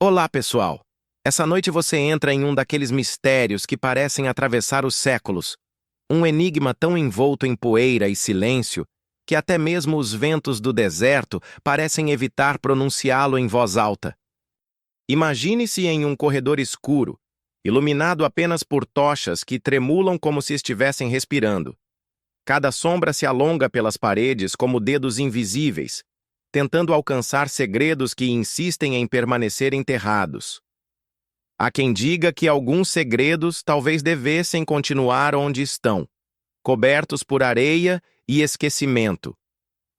Olá, pessoal! Essa noite você entra em um daqueles mistérios que parecem atravessar os séculos. Um enigma tão envolto em poeira e silêncio que até mesmo os ventos do deserto parecem evitar pronunciá-lo em voz alta. Imagine-se em um corredor escuro, iluminado apenas por tochas que tremulam como se estivessem respirando. Cada sombra se alonga pelas paredes como dedos invisíveis, tentando alcançar segredos que insistem em permanecer enterrados. Há quem diga que alguns segredos talvez devessem continuar onde estão, cobertos por areia e esquecimento,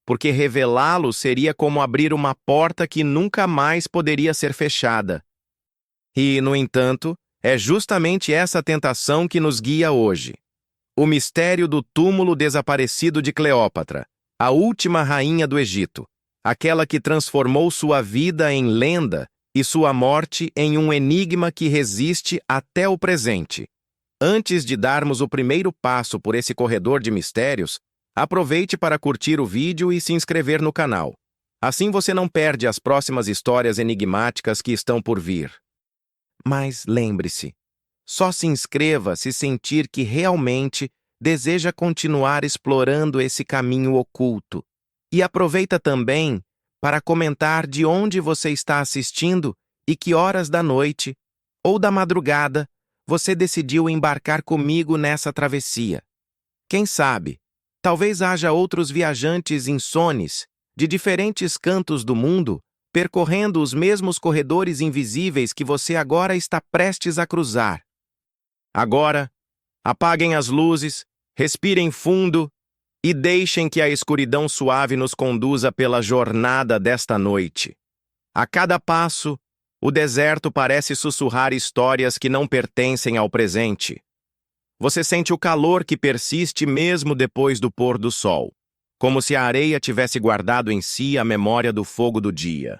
porque revelá-los seria como abrir uma porta que nunca mais poderia ser fechada. E, no entanto, é justamente essa tentação que nos guia hoje. O mistério do túmulo desaparecido de Cleópatra, a última rainha do Egito, aquela que transformou sua vida em lenda e sua morte em um enigma que resiste até o presente. Antes de darmos o primeiro passo por esse corredor de mistérios, aproveite para curtir o vídeo e se inscrever no canal. Assim você não perde as próximas histórias enigmáticas que estão por vir. Mas lembre-se, só se inscreva se sentir que realmente deseja continuar explorando esse caminho oculto. E aproveita também para comentar de onde você está assistindo e que horas da noite ou da madrugada você decidiu embarcar comigo nessa travessia. Quem sabe, talvez haja outros viajantes insones de diferentes cantos do mundo percorrendo os mesmos corredores invisíveis que você agora está prestes a cruzar. Agora, apaguem as luzes, respirem fundo e deixem que a escuridão suave nos conduza pela jornada desta noite. A cada passo, o deserto parece sussurrar histórias que não pertencem ao presente. Você sente o calor que persiste mesmo depois do pôr do sol, como se a areia tivesse guardado em si a memória do fogo do dia.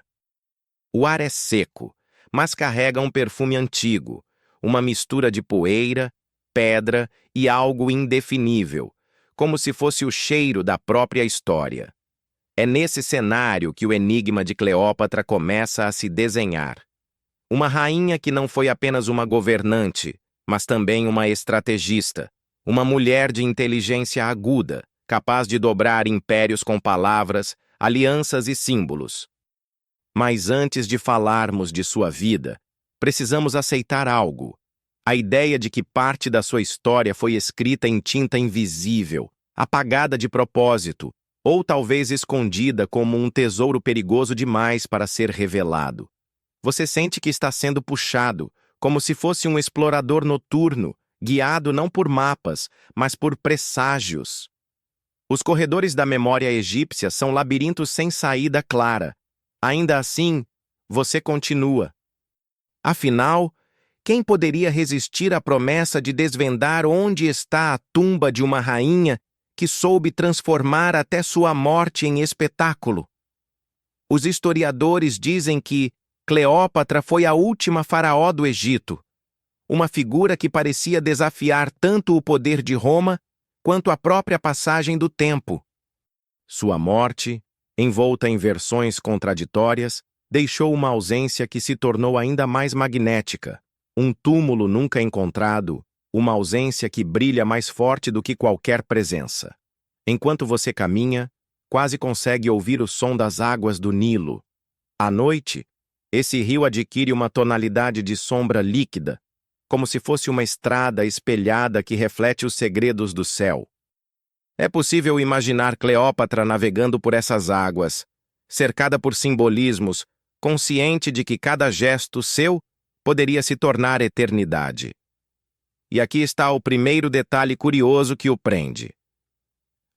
O ar é seco, mas carrega um perfume antigo, uma mistura de poeira, pedra e algo indefinível, como se fosse o cheiro da própria história. É nesse cenário que o enigma de Cleópatra começa a se desenhar. Uma rainha que não foi apenas uma governante, mas também uma estrategista, uma mulher de inteligência aguda, capaz de dobrar impérios com palavras, alianças e símbolos. Mas antes de falarmos de sua vida, precisamos aceitar algo. A ideia de que parte da sua história foi escrita em tinta invisível, apagada de propósito, ou talvez escondida como um tesouro perigoso demais para ser revelado. Você sente que está sendo puxado, como se fosse um explorador noturno, guiado não por mapas, mas por presságios. Os corredores da memória egípcia são labirintos sem saída clara. Ainda assim, você continua. Afinal, quem poderia resistir à promessa de desvendar onde está a tumba de uma rainha que soube transformar até sua morte em espetáculo? Os historiadores dizem que Cleópatra foi a última faraó do Egito, uma figura que parecia desafiar tanto o poder de Roma quanto a própria passagem do tempo. Sua morte, envolta em versões contraditórias, deixou uma ausência que se tornou ainda mais magnética. Um túmulo nunca encontrado, uma ausência que brilha mais forte do que qualquer presença. Enquanto você caminha, quase consegue ouvir o som das águas do Nilo. À noite, esse rio adquire uma tonalidade de sombra líquida, como se fosse uma estrada espelhada que reflete os segredos do céu. É possível imaginar Cleópatra navegando por essas águas, cercada por simbolismos, consciente de que cada gesto seu poderia se tornar eternidade. E aqui está o primeiro detalhe curioso que o prende.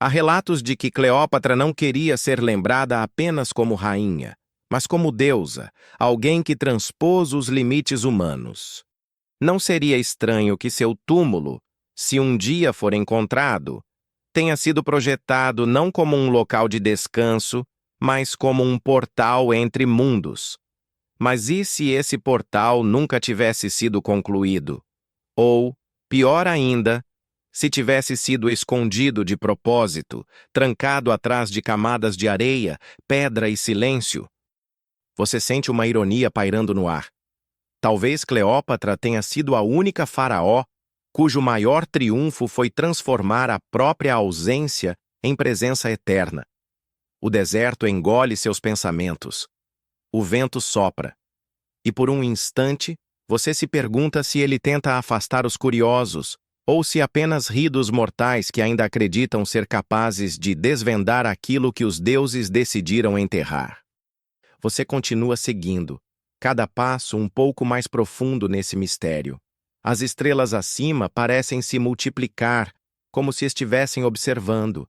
Há relatos de que Cleópatra não queria ser lembrada apenas como rainha, mas como deusa, alguém que transpôs os limites humanos. Não seria estranho que seu túmulo, se um dia for encontrado, tenha sido projetado não como um local de descanso, mas como um portal entre mundos. Mas e se esse portal nunca tivesse sido concluído? Ou, pior ainda, se tivesse sido escondido de propósito, trancado atrás de camadas de areia, pedra e silêncio? Você sente uma ironia pairando no ar. Talvez Cleópatra tenha sido a única faraó cujo maior triunfo foi transformar a própria ausência em presença eterna. O deserto engole seus pensamentos. O vento sopra. E por um instante, você se pergunta se ele tenta afastar os curiosos ou se apenas ri dos mortais que ainda acreditam ser capazes de desvendar aquilo que os deuses decidiram enterrar. Você continua seguindo, cada passo um pouco mais profundo nesse mistério. As estrelas acima parecem se multiplicar, como se estivessem observando.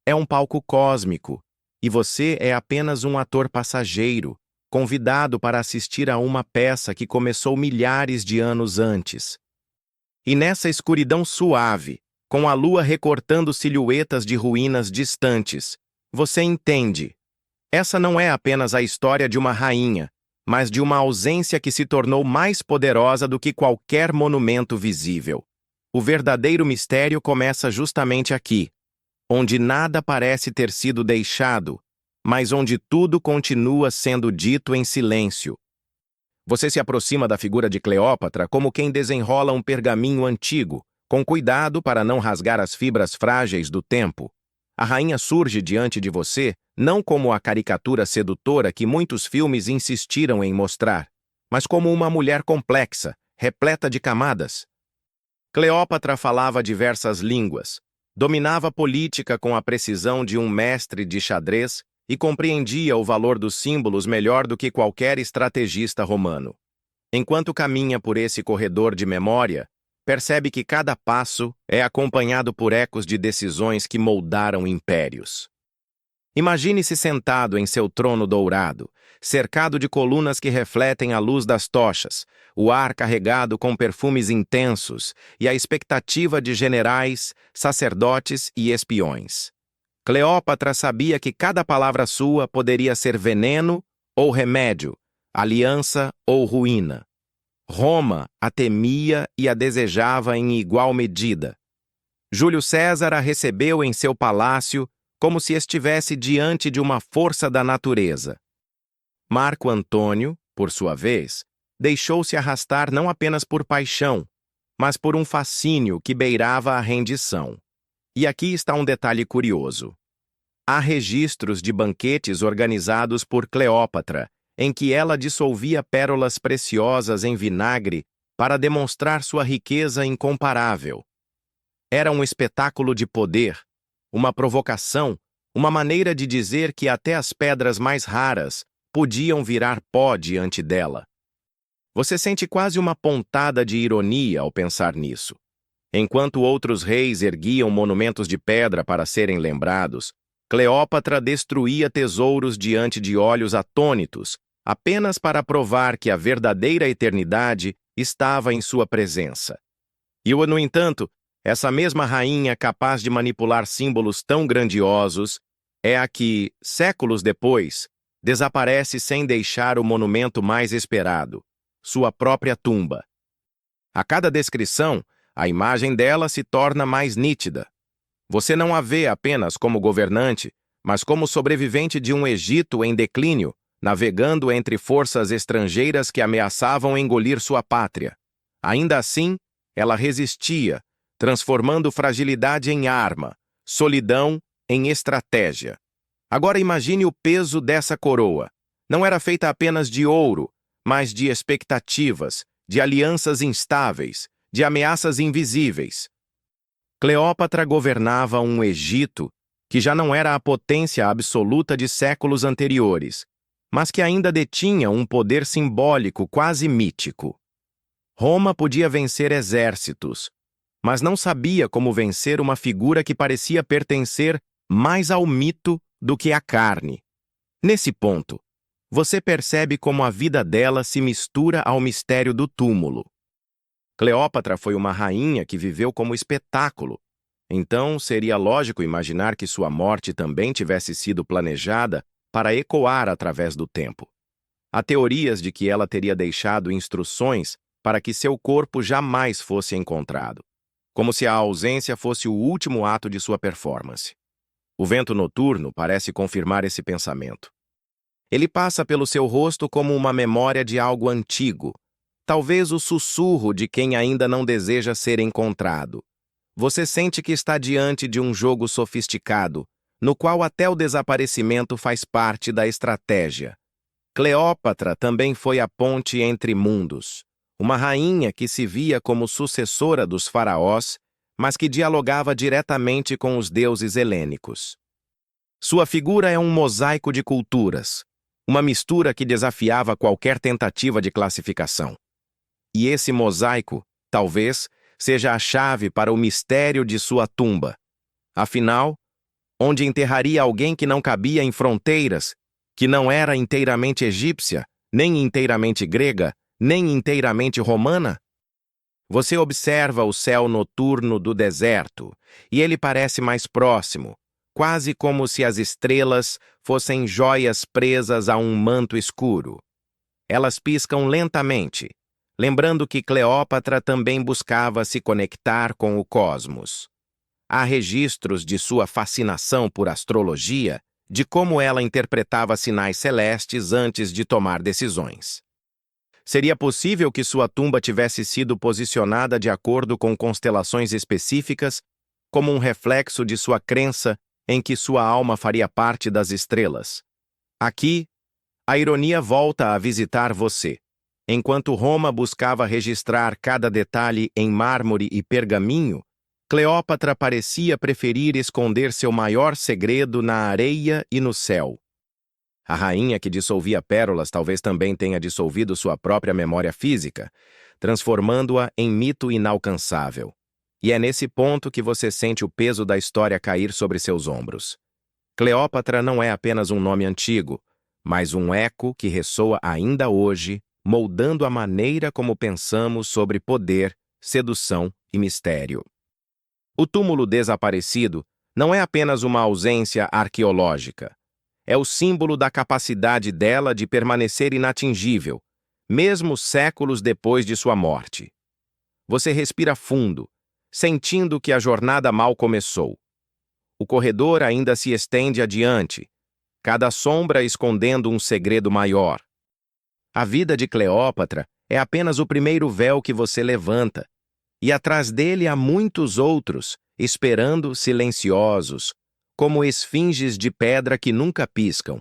É um palco cósmico, e você é apenas um ator passageiro, convidado para assistir a uma peça que começou milhares de anos antes. E nessa escuridão suave, com a lua recortando silhuetas de ruínas distantes, você entende. Essa não é apenas a história de uma rainha, mas de uma ausência que se tornou mais poderosa do que qualquer monumento visível. O verdadeiro mistério começa justamente aqui, onde nada parece ter sido deixado, mas onde tudo continua sendo dito em silêncio. Você se aproxima da figura de Cleópatra como quem desenrola um pergaminho antigo, com cuidado para não rasgar as fibras frágeis do tempo. A rainha surge diante de você não como a caricatura sedutora que muitos filmes insistiram em mostrar, mas como uma mulher complexa, repleta de camadas. Cleópatra falava diversas línguas, dominava a política com a precisão de um mestre de xadrez e compreendia o valor dos símbolos melhor do que qualquer estrategista romano. Enquanto caminha por esse corredor de memória, percebe que cada passo é acompanhado por ecos de decisões que moldaram impérios. Imagine-se sentado em seu trono dourado, cercado de colunas que refletem a luz das tochas, o ar carregado com perfumes intensos e a expectativa de generais, sacerdotes e espiões. Cleópatra sabia que cada palavra sua poderia ser veneno ou remédio, aliança ou ruína. Roma a temia e a desejava em igual medida. Júlio César a recebeu em seu palácio como se estivesse diante de uma força da natureza. Marco Antônio, por sua vez, deixou-se arrastar não apenas por paixão, mas por um fascínio que beirava a rendição. E aqui está um detalhe curioso. Há registros de banquetes organizados por Cleópatra, em que ela dissolvia pérolas preciosas em vinagre para demonstrar sua riqueza incomparável. Era um espetáculo de poder, uma provocação, uma maneira de dizer que até as pedras mais raras podiam virar pó diante dela. Você sente quase uma pontada de ironia ao pensar nisso. Enquanto outros reis erguiam monumentos de pedra para serem lembrados, Cleópatra destruía tesouros diante de olhos atônitos, apenas para provar que a verdadeira eternidade estava em sua presença. E, no entanto, essa mesma rainha capaz de manipular símbolos tão grandiosos é a que, séculos depois, desaparece sem deixar o monumento mais esperado, sua própria tumba. A cada descrição, a imagem dela se torna mais nítida. Você não a vê apenas como governante, mas como sobrevivente de um Egito em declínio, navegando entre forças estrangeiras que ameaçavam engolir sua pátria. Ainda assim, ela resistia, transformando fragilidade em arma, solidão em estratégia. Agora imagine o peso dessa coroa. Não era feita apenas de ouro, mas de expectativas, de alianças instáveis, de ameaças invisíveis. Cleópatra governava um Egito que já não era a potência absoluta de séculos anteriores, mas que ainda detinha um poder simbólico quase mítico. Roma podia vencer exércitos, mas não sabia como vencer uma figura que parecia pertencer mais ao mito do que à carne. Nesse ponto, você percebe como a vida dela se mistura ao mistério do túmulo. Cleópatra foi uma rainha que viveu como espetáculo, então seria lógico imaginar que sua morte também tivesse sido planejada para ecoar através do tempo. Há teorias de que ela teria deixado instruções para que seu corpo jamais fosse encontrado, como se a ausência fosse o último ato de sua performance. O vento noturno parece confirmar esse pensamento. Ele passa pelo seu rosto como uma memória de algo antigo, talvez o sussurro de quem ainda não deseja ser encontrado. Você sente que está diante de um jogo sofisticado, no qual até o desaparecimento faz parte da estratégia. Cleópatra também foi a ponte entre mundos, uma rainha que se via como sucessora dos faraós, mas que dialogava diretamente com os deuses helênicos. Sua figura é um mosaico de culturas, uma mistura que desafiava qualquer tentativa de classificação. E esse mosaico, talvez, seja a chave para o mistério de sua tumba. Afinal, onde enterraria alguém que não cabia em fronteiras, que não era inteiramente egípcia, nem inteiramente grega, nem inteiramente romana? Você observa o céu noturno do deserto, e ele parece mais próximo, quase como se as estrelas fossem joias presas a um manto escuro. Elas piscam lentamente, lembrando que Cleópatra também buscava se conectar com o cosmos. Há registros de sua fascinação por astrologia, de como ela interpretava sinais celestes antes de tomar decisões. Seria possível que sua tumba tivesse sido posicionada de acordo com constelações específicas, como um reflexo de sua crença em que sua alma faria parte das estrelas. Aqui, a ironia volta a visitar você. Enquanto Roma buscava registrar cada detalhe em mármore e pergaminho, Cleópatra parecia preferir esconder seu maior segredo na areia e no céu. A rainha que dissolvia pérolas talvez também tenha dissolvido sua própria memória física, transformando-a em mito inalcançável. E é nesse ponto que você sente o peso da história cair sobre seus ombros. Cleópatra não é apenas um nome antigo, mas um eco que ressoa ainda hoje, moldando a maneira como pensamos sobre poder, sedução e mistério. O túmulo desaparecido não é apenas uma ausência arqueológica. É o símbolo da capacidade dela de permanecer inatingível, mesmo séculos depois de sua morte. Você respira fundo, sentindo que a jornada mal começou. O corredor ainda se estende adiante, cada sombra escondendo um segredo maior. A vida de Cleópatra é apenas o primeiro véu que você levanta, e atrás dele há muitos outros, esperando silenciosos, como esfinges de pedra que nunca piscam.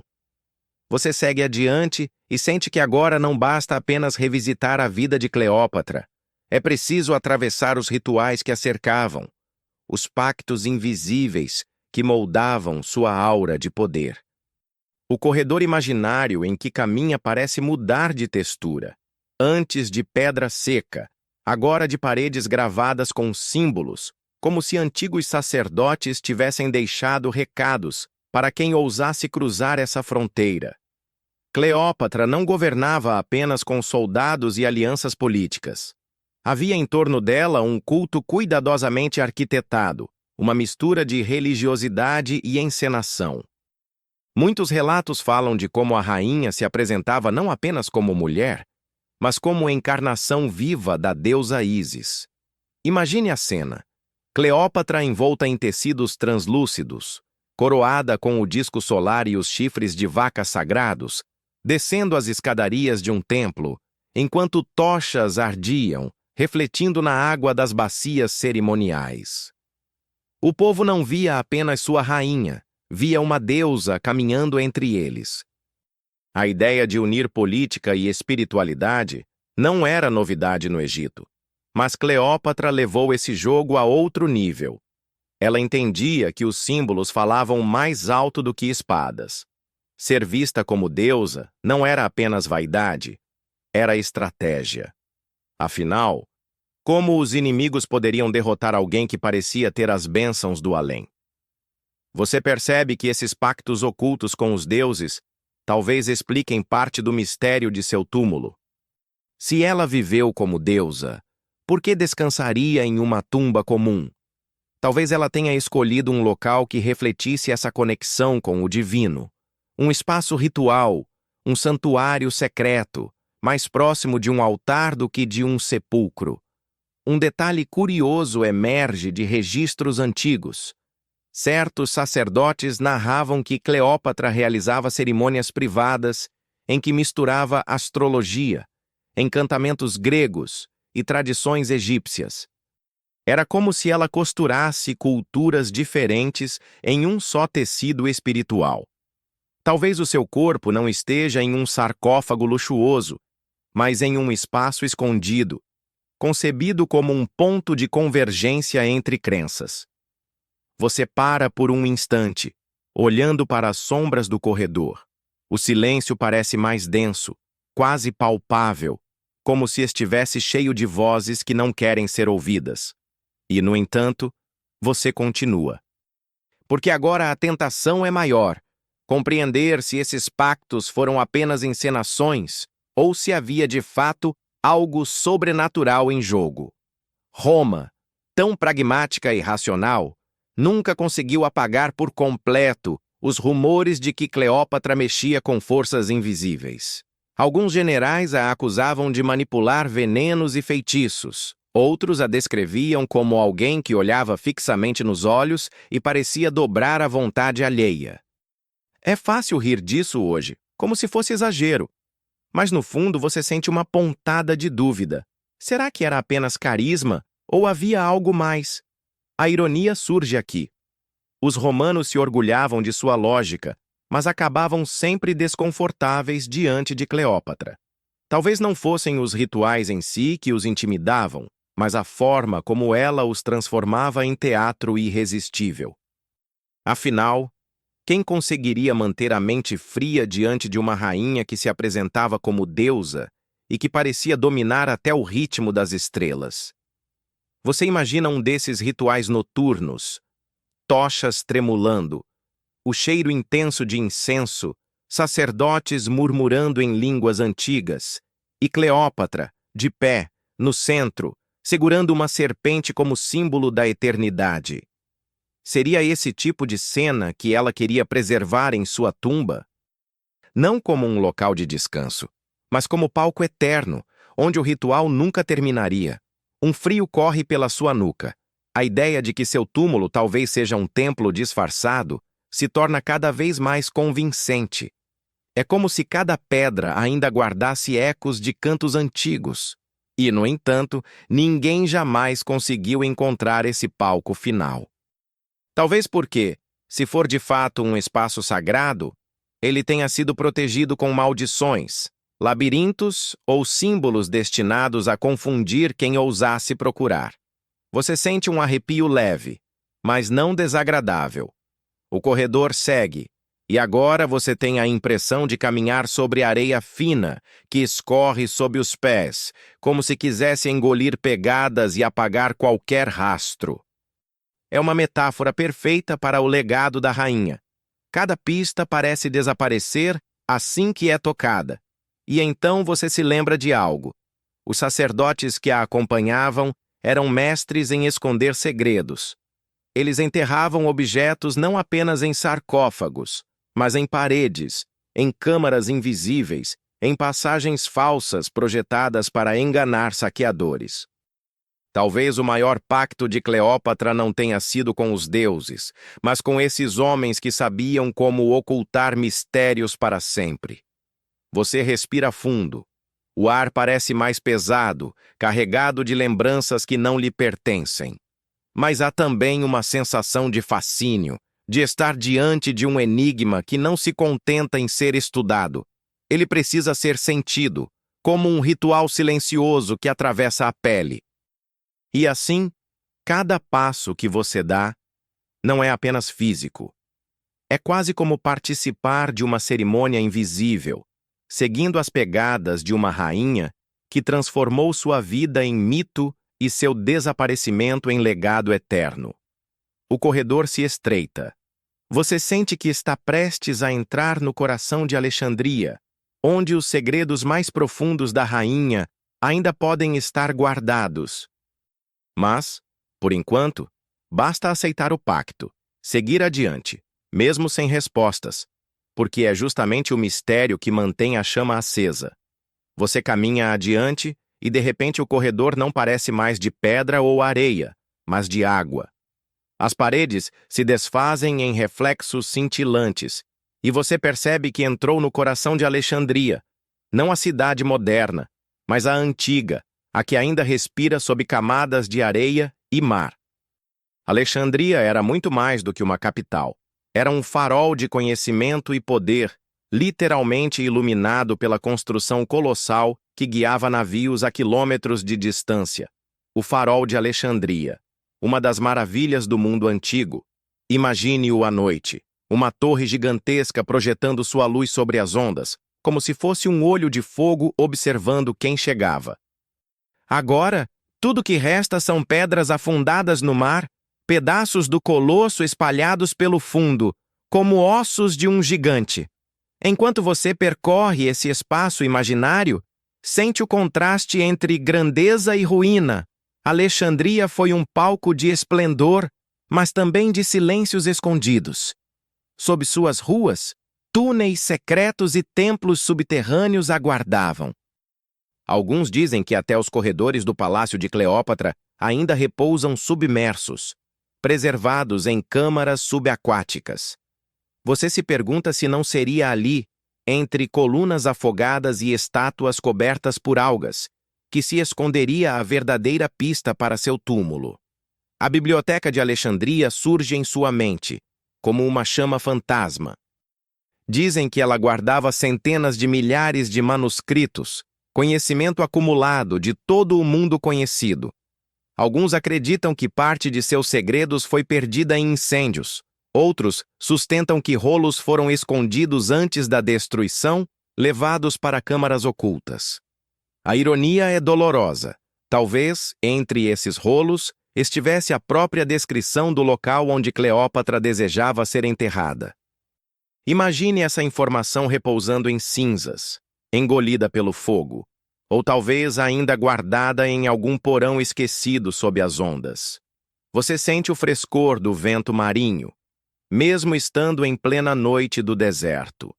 Você segue adiante e sente que agora não basta apenas revisitar a vida de Cleópatra. É preciso atravessar os rituais que a cercavam, os pactos invisíveis que moldavam sua aura de poder. O corredor imaginário em que caminha parece mudar de textura. Antes de pedra seca, agora de paredes gravadas com símbolos, como se antigos sacerdotes tivessem deixado recados para quem ousasse cruzar essa fronteira. Cleópatra não governava apenas com soldados e alianças políticas. Havia em torno dela um culto cuidadosamente arquitetado, uma mistura de religiosidade e encenação. Muitos relatos falam de como a rainha se apresentava não apenas como mulher, mas como encarnação viva da deusa Ísis. Imagine a cena. Cleópatra envolta em tecidos translúcidos, coroada com o disco solar e os chifres de vaca sagrados, descendo as escadarias de um templo, enquanto tochas ardiam, refletindo na água das bacias cerimoniais. O povo não via apenas sua rainha, via uma deusa caminhando entre eles. A ideia de unir política e espiritualidade não era novidade no Egito. Mas Cleópatra levou esse jogo a outro nível. Ela entendia que os símbolos falavam mais alto do que espadas. Ser vista como deusa não era apenas vaidade, era estratégia. Afinal, como os inimigos poderiam derrotar alguém que parecia ter as bênçãos do além? Você percebe que esses pactos ocultos com os deuses talvez expliquem parte do mistério de seu túmulo. Se ela viveu como deusa, por que descansaria em uma tumba comum? Talvez ela tenha escolhido um local que refletisse essa conexão com o divino. Um espaço ritual, um santuário secreto, mais próximo de um altar do que de um sepulcro. Um detalhe curioso emerge de registros antigos. Certos sacerdotes narravam que Cleópatra realizava cerimônias privadas em que misturava astrologia, encantamentos gregos e tradições egípcias. Era como se ela costurasse culturas diferentes em um só tecido espiritual. Talvez o seu corpo não esteja em um sarcófago luxuoso, mas em um espaço escondido, concebido como um ponto de convergência entre crenças. Você para por um instante, olhando para as sombras do corredor. O silêncio parece mais denso, quase palpável, como se estivesse cheio de vozes que não querem ser ouvidas. E, no entanto, você continua. Porque agora a tentação é maior. Compreender se esses pactos foram apenas encenações ou se havia de fato algo sobrenatural em jogo. Roma, tão pragmática e racional, nunca conseguiu apagar por completo os rumores de que Cleópatra mexia com forças invisíveis. Alguns generais a acusavam de manipular venenos e feitiços. Outros a descreviam como alguém que olhava fixamente nos olhos e parecia dobrar a vontade alheia. É fácil rir disso hoje, como se fosse exagero. Mas no fundo você sente uma pontada de dúvida. Será que era apenas carisma ou havia algo mais? A ironia surge aqui. Os romanos se orgulhavam de sua lógica, mas acabavam sempre desconfortáveis diante de Cleópatra. Talvez não fossem os rituais em si que os intimidavam, mas a forma como ela os transformava em teatro irresistível. Afinal, quem conseguiria manter a mente fria diante de uma rainha que se apresentava como deusa e que parecia dominar até o ritmo das estrelas? Você imagina um desses rituais noturnos, tochas tremulando, o cheiro intenso de incenso, sacerdotes murmurando em línguas antigas, e Cleópatra, de pé, no centro, segurando uma serpente como símbolo da eternidade. Seria esse tipo de cena que ela queria preservar em sua tumba? Não como um local de descanso, mas como palco eterno, onde o ritual nunca terminaria. Um frio corre pela sua nuca. A ideia de que seu túmulo talvez seja um templo disfarçado se torna cada vez mais convincente. É como se cada pedra ainda guardasse ecos de cantos antigos. E, no entanto, ninguém jamais conseguiu encontrar esse palco final. Talvez porque, se for de fato um espaço sagrado, ele tenha sido protegido com maldições, labirintos ou símbolos destinados a confundir quem ousasse procurar. Você sente um arrepio leve, mas não desagradável. O corredor segue, e agora você tem a impressão de caminhar sobre areia fina que escorre sob os pés, como se quisesse engolir pegadas e apagar qualquer rastro. É uma metáfora perfeita para o legado da rainha. Cada pista parece desaparecer assim que é tocada. E então você se lembra de algo. Os sacerdotes que a acompanhavam eram mestres em esconder segredos. Eles enterravam objetos não apenas em sarcófagos, mas em paredes, em câmaras invisíveis, em passagens falsas projetadas para enganar saqueadores. Talvez o maior pacto de Cleópatra não tenha sido com os deuses, mas com esses homens que sabiam como ocultar mistérios para sempre. Você respira fundo. O ar parece mais pesado, carregado de lembranças que não lhe pertencem. Mas há também uma sensação de fascínio, de estar diante de um enigma que não se contenta em ser estudado. Ele precisa ser sentido, como um ritual silencioso que atravessa a pele. E assim, cada passo que você dá não é apenas físico. É quase como participar de uma cerimônia invisível, seguindo as pegadas de uma rainha que transformou sua vida em mito e seu desaparecimento em legado eterno. O corredor se estreita. Você sente que está prestes a entrar no coração de Alexandria, onde os segredos mais profundos da rainha ainda podem estar guardados. Mas, por enquanto, basta aceitar o pacto, seguir adiante, mesmo sem respostas, porque é justamente o mistério que mantém a chama acesa. Você caminha adiante e de repente o corredor não parece mais de pedra ou areia, mas de água. As paredes se desfazem em reflexos cintilantes, e você percebe que entrou no coração de Alexandria, não a cidade moderna, mas a antiga, a que ainda respira sob camadas de areia e mar. Alexandria era muito mais do que uma capital. Era um farol de conhecimento e poder, literalmente iluminado pela construção colossal que guiava navios a quilômetros de distância. O farol de Alexandria, uma das maravilhas do mundo antigo. Imagine-o à noite, uma torre gigantesca projetando sua luz sobre as ondas, como se fosse um olho de fogo observando quem chegava. Agora, tudo que resta são pedras afundadas no mar, pedaços do colosso espalhados pelo fundo, como ossos de um gigante. Enquanto você percorre esse espaço imaginário, sente o contraste entre grandeza e ruína. Alexandria foi um palco de esplendor, mas também de silêncios escondidos. Sob suas ruas, túneis secretos e templos subterrâneos aguardavam. Alguns dizem que até os corredores do Palácio de Cleópatra ainda repousam submersos, preservados em câmaras subaquáticas. Você se pergunta se não seria ali, entre colunas afogadas e estátuas cobertas por algas, que se esconderia a verdadeira pista para seu túmulo. A Biblioteca de Alexandria surge em sua mente, como uma chama fantasma. Dizem que ela guardava centenas de milhares de manuscritos, conhecimento acumulado de todo o mundo conhecido. Alguns acreditam que parte de seus segredos foi perdida em incêndios. Outros sustentam que rolos foram escondidos antes da destruição, levados para câmaras ocultas. A ironia é dolorosa. Talvez, entre esses rolos, estivesse a própria descrição do local onde Cleópatra desejava ser enterrada. Imagine essa informação repousando em cinzas, engolida pelo fogo, ou talvez ainda guardada em algum porão esquecido sob as ondas. Você sente o frescor do vento marinho, mesmo estando em plena noite do deserto.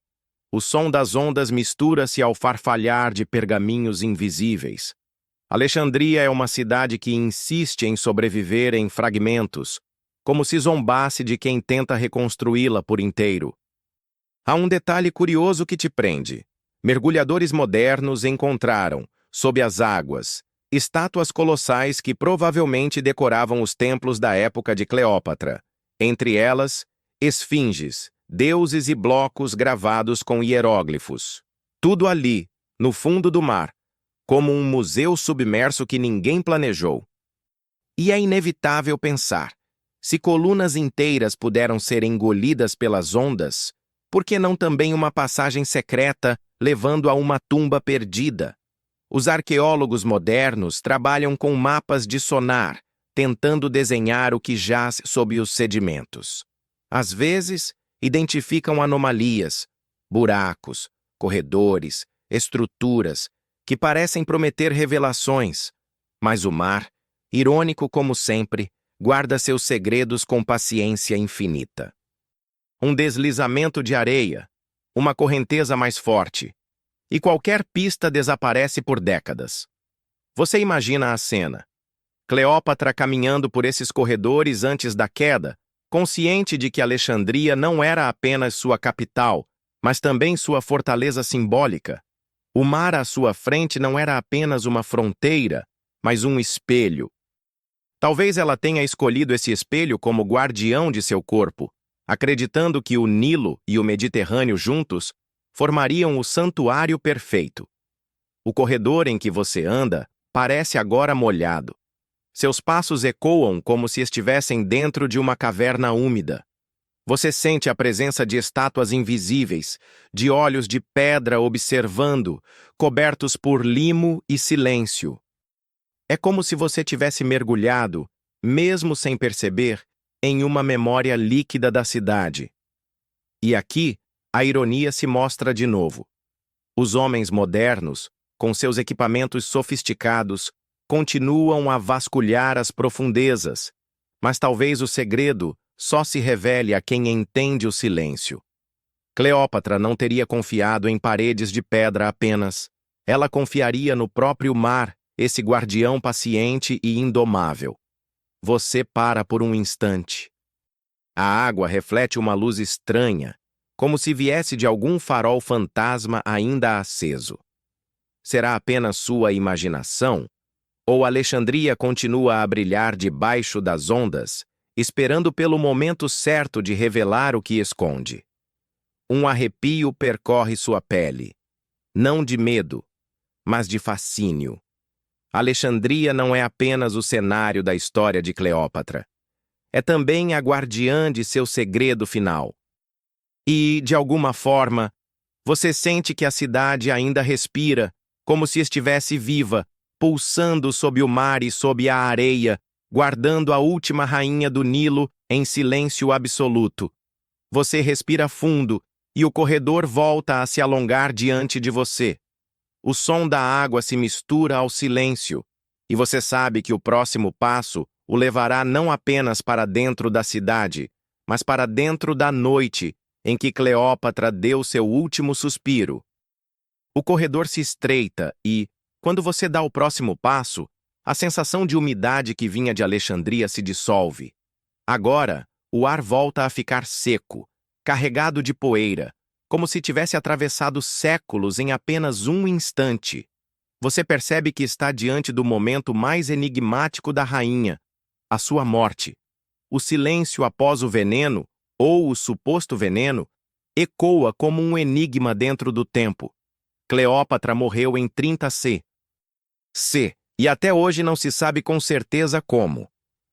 O som das ondas mistura-se ao farfalhar de pergaminhos invisíveis. Alexandria é uma cidade que insiste em sobreviver em fragmentos, como se zombasse de quem tenta reconstruí-la por inteiro. Há um detalhe curioso que te prende. Mergulhadores modernos encontraram, sob as águas, estátuas colossais que provavelmente decoravam os templos da época de Cleópatra. Entre elas, esfinges, deuses e blocos gravados com hieróglifos. Tudo ali, no fundo do mar, como um museu submerso que ninguém planejou. E é inevitável pensar, se colunas inteiras puderam ser engolidas pelas ondas, por que não também uma passagem secreta levando a uma tumba perdida? Os arqueólogos modernos trabalham com mapas de sonar, tentando desenhar o que jaz sob os sedimentos. Às vezes, identificam anomalias, buracos, corredores, estruturas, que parecem prometer revelações, mas o mar, irônico como sempre, guarda seus segredos com paciência infinita. Um deslizamento de areia, uma correnteza mais forte, e qualquer pista desaparece por décadas. Você imagina a cena. Cleópatra caminhando por esses corredores antes da queda, consciente de que Alexandria não era apenas sua capital, mas também sua fortaleza simbólica. O mar à sua frente não era apenas uma fronteira, mas um espelho. Talvez ela tenha escolhido esse espelho como guardião de seu corpo, acreditando que o Nilo e o Mediterrâneo juntos formariam o santuário perfeito. O corredor em que você anda parece agora molhado. Seus passos ecoam como se estivessem dentro de uma caverna úmida. Você sente a presença de estátuas invisíveis, de olhos de pedra observando, cobertos por limo e silêncio. É como se você tivesse mergulhado, mesmo sem perceber, em uma memória líquida da cidade. E aqui, a ironia se mostra de novo. Os homens modernos, com seus equipamentos sofisticados, continuam a vasculhar as profundezas, mas talvez o segredo só se revele a quem entende o silêncio. Cleópatra não teria confiado em paredes de pedra apenas. Ela confiaria no próprio mar, esse guardião paciente e indomável. Você para por um instante. A água reflete uma luz estranha, como se viesse de algum farol fantasma ainda aceso. será apenas sua imaginação? Ou Alexandria continua a brilhar debaixo das ondas, esperando pelo momento certo de revelar o que esconde? Um arrepio percorre sua pele, não de medo, mas de fascínio. Alexandria não é apenas o cenário da história de Cleópatra. É também a guardiã de seu segredo final. E, de alguma forma, você sente que a cidade ainda respira, como se estivesse viva, pulsando sob o mar e sob a areia, guardando a última rainha do Nilo em silêncio absoluto. Você respira fundo e o corredor volta a se alongar diante de você. O som da água se mistura ao silêncio, e você sabe que o próximo passo o levará não apenas para dentro da cidade, mas para dentro da noite em que Cleópatra deu seu último suspiro. O corredor se estreita e, quando você dá o próximo passo, a sensação de umidade que vinha de Alexandria se dissolve. Agora, o ar volta a ficar seco, carregado de poeira, como se tivesse atravessado séculos em apenas um instante. Você percebe que está diante do momento mais enigmático da rainha, a sua morte. O silêncio após o veneno, ou o suposto veneno, ecoa como um enigma dentro do tempo. Cleópatra morreu em 30 C, e até hoje não se sabe com certeza como.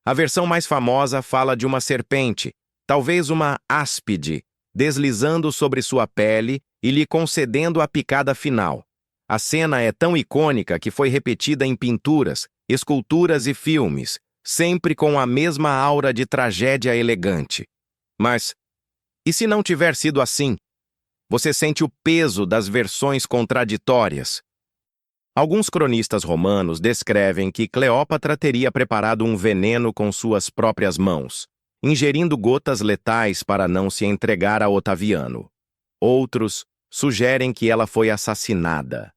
A versão mais famosa fala de uma serpente, talvez uma áspide, deslizando sobre sua pele e lhe concedendo a picada final. A cena é tão icônica que foi repetida em pinturas, esculturas e filmes, sempre com a mesma aura de tragédia elegante. Mas, e se não tiver sido assim? Você sente o peso das versões contraditórias. Alguns cronistas romanos descrevem que Cleópatra teria preparado um veneno com suas próprias mãos, ingerindo gotas letais para não se entregar a Otaviano. Outros sugerem que ela foi assassinada,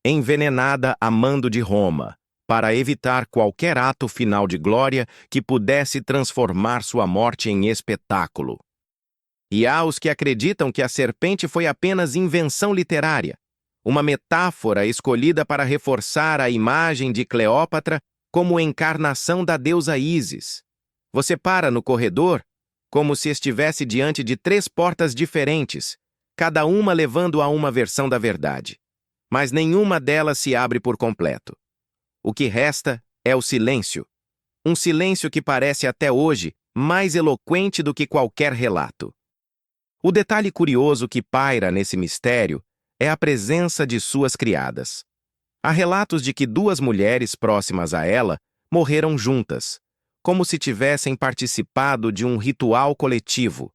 envenenada a mando de Roma, para evitar qualquer ato final de glória que pudesse transformar sua morte em espetáculo. E há os que acreditam que a serpente foi apenas invenção literária, uma metáfora escolhida para reforçar a imagem de Cleópatra como encarnação da deusa Ísis. Você para no corredor, como se estivesse diante de 3 portas diferentes, cada uma levando a uma versão da verdade. Mas nenhuma delas se abre por completo. O que resta é o silêncio. Um silêncio que parece até hoje mais eloquente do que qualquer relato. O detalhe curioso que paira nesse mistério é a presença de suas criadas. Há relatos de que 2 mulheres próximas a ela morreram juntas, como se tivessem participado de um ritual coletivo.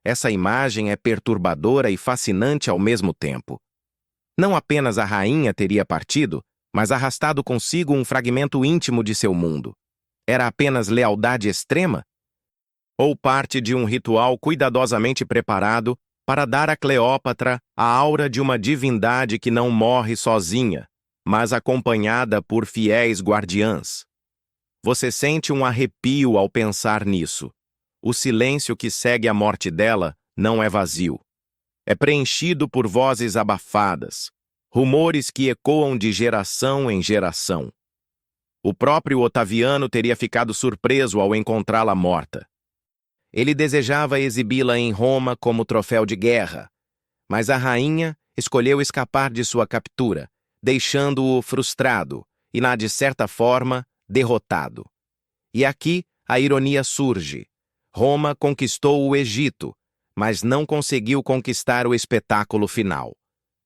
Essa imagem é perturbadora e fascinante ao mesmo tempo. Não apenas a rainha teria partido, mas arrastado consigo um fragmento íntimo de seu mundo. Era apenas lealdade extrema? Ou parte de um ritual cuidadosamente preparado para dar a Cleópatra a aura de uma divindade que não morre sozinha, mas acompanhada por fiéis guardiãs? Você sente um arrepio ao pensar nisso. O silêncio que segue a morte dela não é vazio. É preenchido por vozes abafadas, rumores que ecoam de geração em geração. O próprio Otaviano teria ficado surpreso ao encontrá-la morta. Ele desejava exibi-la em Roma como troféu de guerra, mas a rainha escolheu escapar de sua captura, deixando-o frustrado e, de certa forma, derrotado. E aqui a ironia surge. Roma conquistou o Egito, mas não conseguiu conquistar o espetáculo final.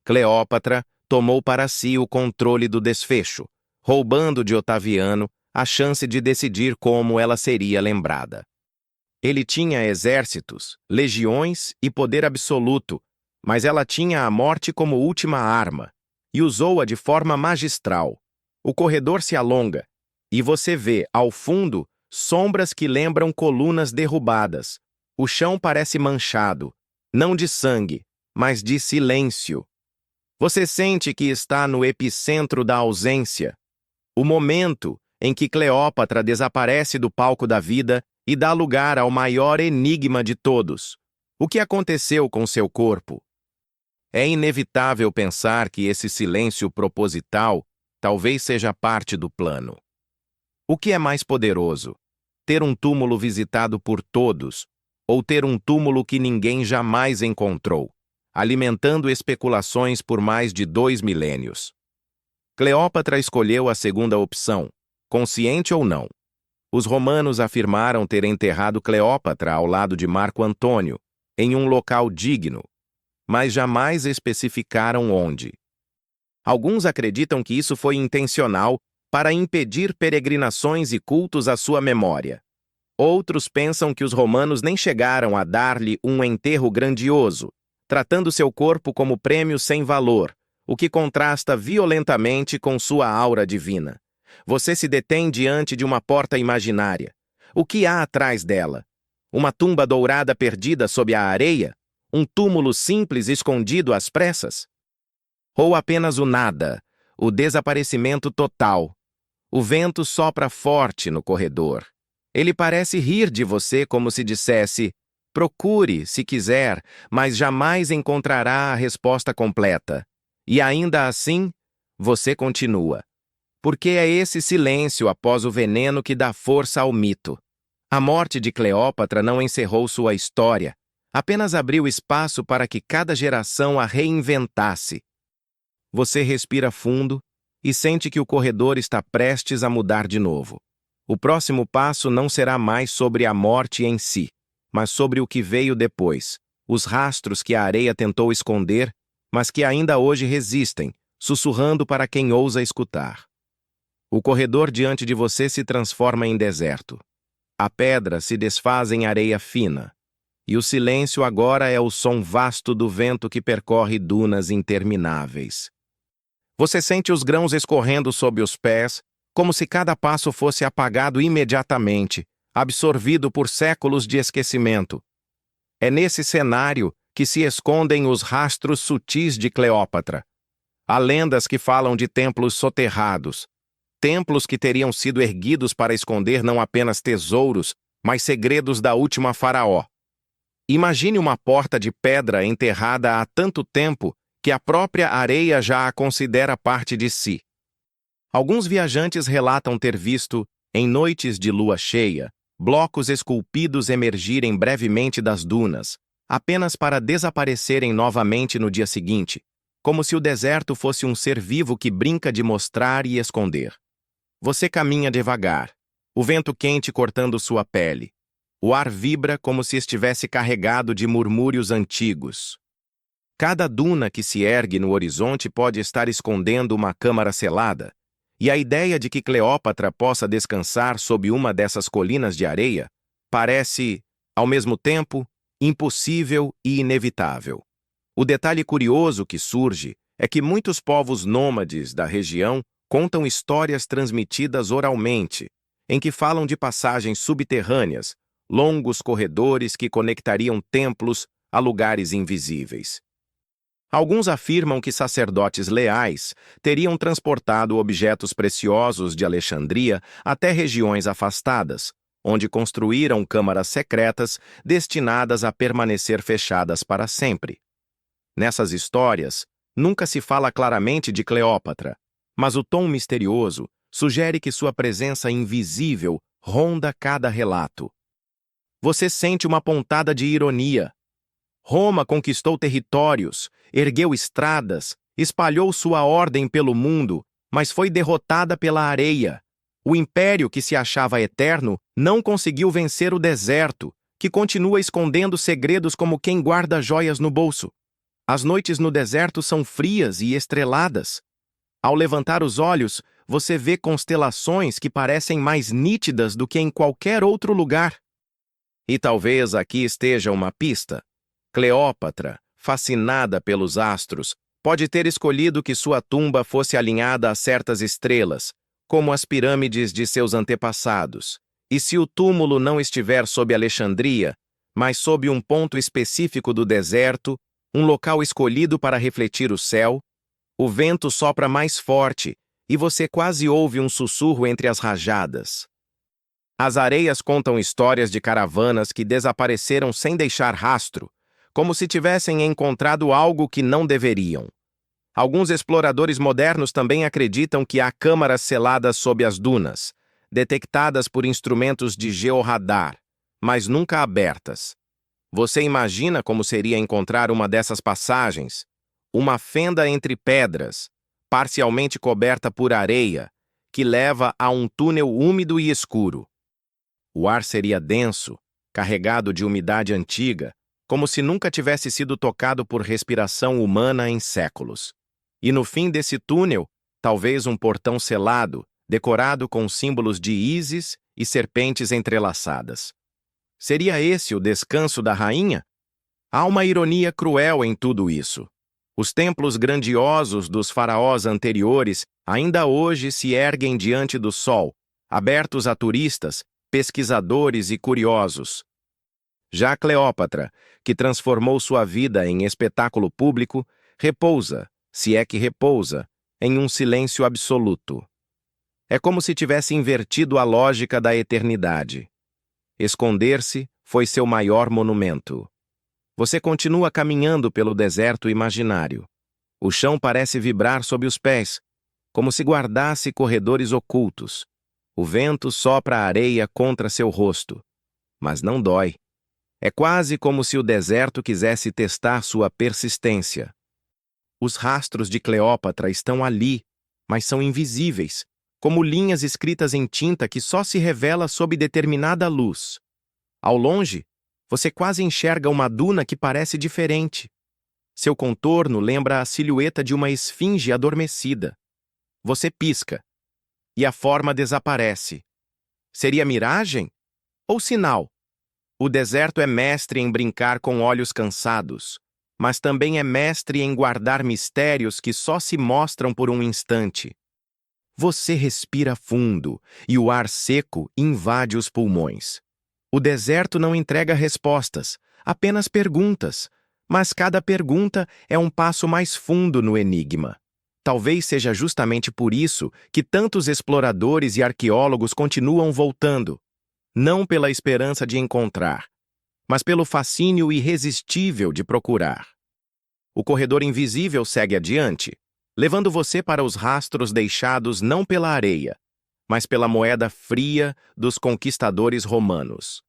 Cleópatra tomou para si o controle do desfecho, roubando de Otaviano a chance de decidir como ela seria lembrada. Ele tinha exércitos, legiões e poder absoluto, mas ela tinha a morte como última arma, e usou-a de forma magistral. O corredor se alonga, e você vê, ao fundo, sombras que lembram colunas derrubadas. O chão parece manchado, não de sangue, mas de silêncio. Você sente que está no epicentro da ausência, o momento em que Cleópatra desaparece do palco da vida e dá lugar ao maior enigma de todos. O que aconteceu com seu corpo? É inevitável pensar que esse silêncio proposital talvez seja parte do plano. O que é mais poderoso? Ter um túmulo visitado por todos, ou ter um túmulo que ninguém jamais encontrou, alimentando especulações por mais de 2 milênios? Cleópatra escolheu a segunda opção, consciente ou não. Os romanos afirmaram ter enterrado Cleópatra ao lado de Marco Antônio, em um local digno, mas jamais especificaram onde. Alguns acreditam que isso foi intencional para impedir peregrinações e cultos à sua memória. Outros pensam que os romanos nem chegaram a dar-lhe um enterro grandioso, tratando seu corpo como prêmio sem valor, o que contrasta violentamente com sua aura divina. Você se detém diante de uma porta imaginária. O que há atrás dela? Uma tumba dourada perdida sob a areia? Um túmulo simples escondido às pressas? Ou apenas o nada, o desaparecimento total? O vento sopra forte no corredor. Ele parece rir de você como se dissesse: procure, se quiser, mas jamais encontrará a resposta completa. E ainda assim, você continua. Porque é esse silêncio após o veneno que dá força ao mito. A morte de Cleópatra não encerrou sua história, apenas abriu espaço para que cada geração a reinventasse. Você respira fundo e sente que o corredor está prestes a mudar de novo. O próximo passo não será mais sobre a morte em si, mas sobre o que veio depois, os rastros que a areia tentou esconder, mas que ainda hoje resistem, sussurrando para quem ousa escutar. O corredor diante de você se transforma em deserto. A pedra se desfaz em areia fina. E o silêncio agora é o som vasto do vento que percorre dunas intermináveis. Você sente os grãos escorrendo sob os pés, como se cada passo fosse apagado imediatamente, absorvido por séculos de esquecimento. É nesse cenário que se escondem os rastros sutis de Cleópatra. Há lendas que falam de templos soterrados, templos que teriam sido erguidos para esconder não apenas tesouros, mas segredos da última faraó. Imagine uma porta de pedra enterrada há tanto tempo que a própria areia já a considera parte de si. Alguns viajantes relatam ter visto, em noites de lua cheia, blocos esculpidos emergirem brevemente das dunas, apenas para desaparecerem novamente no dia seguinte, como se o deserto fosse um ser vivo que brinca de mostrar e esconder. Você caminha devagar, o vento quente cortando sua pele. O ar vibra como se estivesse carregado de murmúrios antigos. Cada duna que se ergue no horizonte pode estar escondendo uma câmara selada, e a ideia de que Cleópatra possa descansar sob uma dessas colinas de areia parece, ao mesmo tempo, impossível e inevitável. O detalhe curioso que surge é que muitos povos nômades da região contam histórias transmitidas oralmente, em que falam de passagens subterrâneas, longos corredores que conectariam templos a lugares invisíveis. Alguns afirmam que sacerdotes leais teriam transportado objetos preciosos de Alexandria até regiões afastadas, onde construíram câmaras secretas destinadas a permanecer fechadas para sempre. Nessas histórias, nunca se fala claramente de Cleópatra, mas o tom misterioso sugere que sua presença invisível ronda cada relato. Você sente uma pontada de ironia. Roma conquistou territórios, ergueu estradas, espalhou sua ordem pelo mundo, mas foi derrotada pela areia. O império que se achava eterno não conseguiu vencer o deserto, que continua escondendo segredos como quem guarda joias no bolso. As noites no deserto são frias e estreladas. Ao levantar os olhos, você vê constelações que parecem mais nítidas do que em qualquer outro lugar. E talvez aqui esteja uma pista. Cleópatra, fascinada pelos astros, pode ter escolhido que sua tumba fosse alinhada a certas estrelas, como as pirâmides de seus antepassados. E se o túmulo não estiver sob Alexandria, mas sob um ponto específico do deserto, um local escolhido para refletir o céu, o vento sopra mais forte e você quase ouve um sussurro entre as rajadas. As areias contam histórias de caravanas que desapareceram sem deixar rastro, como se tivessem encontrado algo que não deveriam. Alguns exploradores modernos também acreditam que há câmaras seladas sob as dunas, detectadas por instrumentos de georradar, mas nunca abertas. Você imagina como seria encontrar uma dessas passagens? Uma fenda entre pedras, parcialmente coberta por areia, que leva a um túnel úmido e escuro. O ar seria denso, carregado de umidade antiga, como se nunca tivesse sido tocado por respiração humana em séculos. E no fim desse túnel, talvez um portão selado, decorado com símbolos de ísis e serpentes entrelaçadas. Seria esse o descanso da rainha? Há uma ironia cruel em tudo isso. Os templos grandiosos dos faraós anteriores ainda hoje se erguem diante do sol, abertos a turistas, pesquisadores e curiosos. Já Cleópatra, que transformou sua vida em espetáculo público, repousa, se é que repousa, em um silêncio absoluto. É como se tivesse invertido a lógica da eternidade. Esconder-se foi seu maior monumento. Você continua caminhando pelo deserto imaginário. O chão parece vibrar sob os pés, como se guardasse corredores ocultos. O vento sopra a areia contra seu rosto, mas não dói. É quase como se o deserto quisesse testar sua persistência. Os rastros de Cleópatra estão ali, mas são invisíveis, como linhas escritas em tinta que só se revela sob determinada luz. Ao longe, você quase enxerga uma duna que parece diferente. Seu contorno lembra a silhueta de uma esfinge adormecida. Você pisca, e a forma desaparece. Seria miragem? Ou sinal? O deserto é mestre em brincar com olhos cansados, mas também é mestre em guardar mistérios que só se mostram por um instante. Você respira fundo e o ar seco invade os pulmões. O deserto não entrega respostas, apenas perguntas, mas cada pergunta é um passo mais fundo no enigma. Talvez seja justamente por isso que tantos exploradores e arqueólogos continuam voltando, não pela esperança de encontrar, mas pelo fascínio irresistível de procurar. O corredor invisível segue adiante, levando você para os rastros deixados não pela areia, mas pela moeda fria dos conquistadores romanos.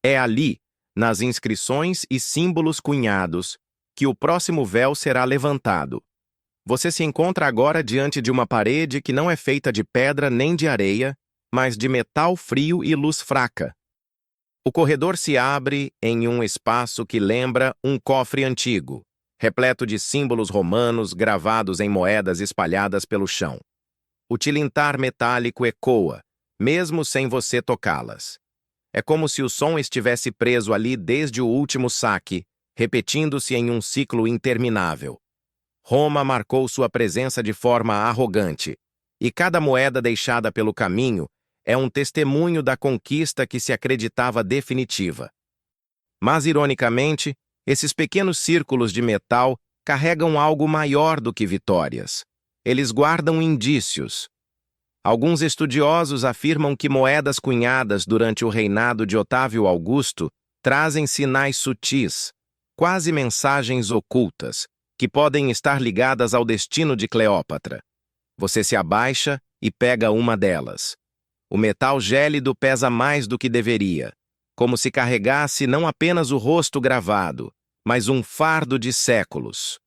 É ali, nas inscrições e símbolos cunhados, que o próximo véu será levantado. Você se encontra agora diante de uma parede que não é feita de pedra nem de areia, mas de metal frio e luz fraca. O corredor se abre em um espaço que lembra um cofre antigo, repleto de símbolos romanos gravados em moedas espalhadas pelo chão. O tilintar metálico ecoa, mesmo sem você tocá-las. É como se o som estivesse preso ali desde o último saque, repetindo-se em um ciclo interminável. Roma marcou sua presença de forma arrogante, e cada moeda deixada pelo caminho é um testemunho da conquista que se acreditava definitiva. Mas, ironicamente, esses pequenos círculos de metal carregam algo maior do que vitórias. Eles guardam indícios. Alguns estudiosos afirmam que moedas cunhadas durante o reinado de Otávio Augusto trazem sinais sutis, quase mensagens ocultas, que podem estar ligadas ao destino de Cleópatra. Você se abaixa e pega uma delas. O metal gélido pesa mais do que deveria, como se carregasse não apenas o rosto gravado, mas um fardo de séculos.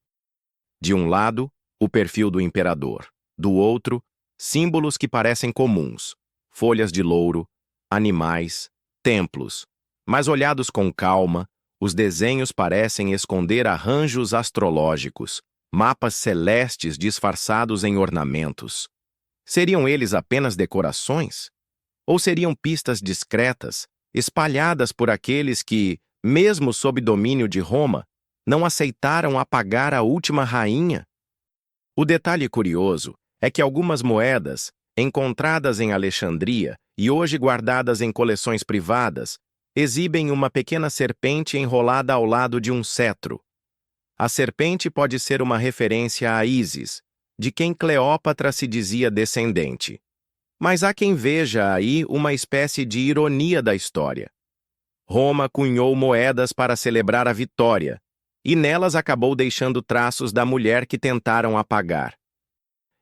De um lado, o perfil do imperador. Do outro, símbolos que parecem comuns, folhas de louro, animais, templos. Mas olhados com calma, os desenhos parecem esconder arranjos astrológicos, mapas celestes disfarçados em ornamentos. Seriam eles apenas decorações? Ou seriam pistas discretas, espalhadas por aqueles que, mesmo sob domínio de Roma, não aceitaram apagar a última rainha? O detalhe curioso é que algumas moedas, encontradas em Alexandria e hoje guardadas em coleções privadas, exibem uma pequena serpente enrolada ao lado de um cetro. A serpente pode ser uma referência a Ísis, de quem Cleópatra se dizia descendente. Mas há quem veja aí uma espécie de ironia da história. Roma cunhou moedas para celebrar a vitória, e nelas acabou deixando traços da mulher que tentaram apagar.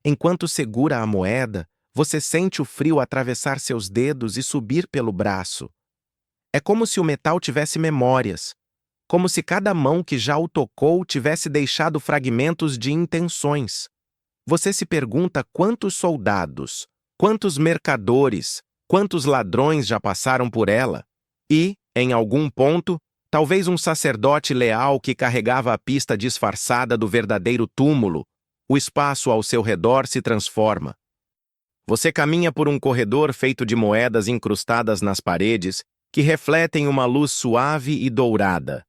Enquanto segura a moeda, você sente o frio atravessar seus dedos e subir pelo braço. É como se o metal tivesse memórias, como se cada mão que já o tocou tivesse deixado fragmentos de intenções. Você se pergunta quantos soldados, quantos mercadores, quantos ladrões já passaram por ela e, em algum ponto, talvez um sacerdote leal que carregava a pista disfarçada do verdadeiro túmulo, o espaço ao seu redor se transforma. Você caminha por um corredor feito de moedas incrustadas nas paredes que refletem uma luz suave e dourada.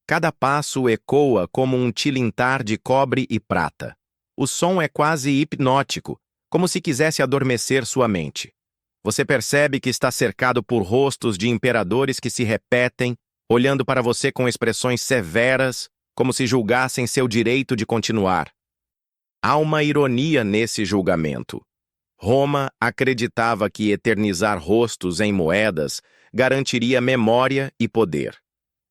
Cada passo ecoa como um tilintar de cobre e prata. O som é quase hipnótico, como se quisesse adormecer sua mente. Você percebe que está cercado por rostos de imperadores que se repetem, olhando para você com expressões severas, como se julgassem seu direito de continuar. Há uma ironia nesse julgamento. Roma acreditava que eternizar rostos em moedas garantiria memória e poder.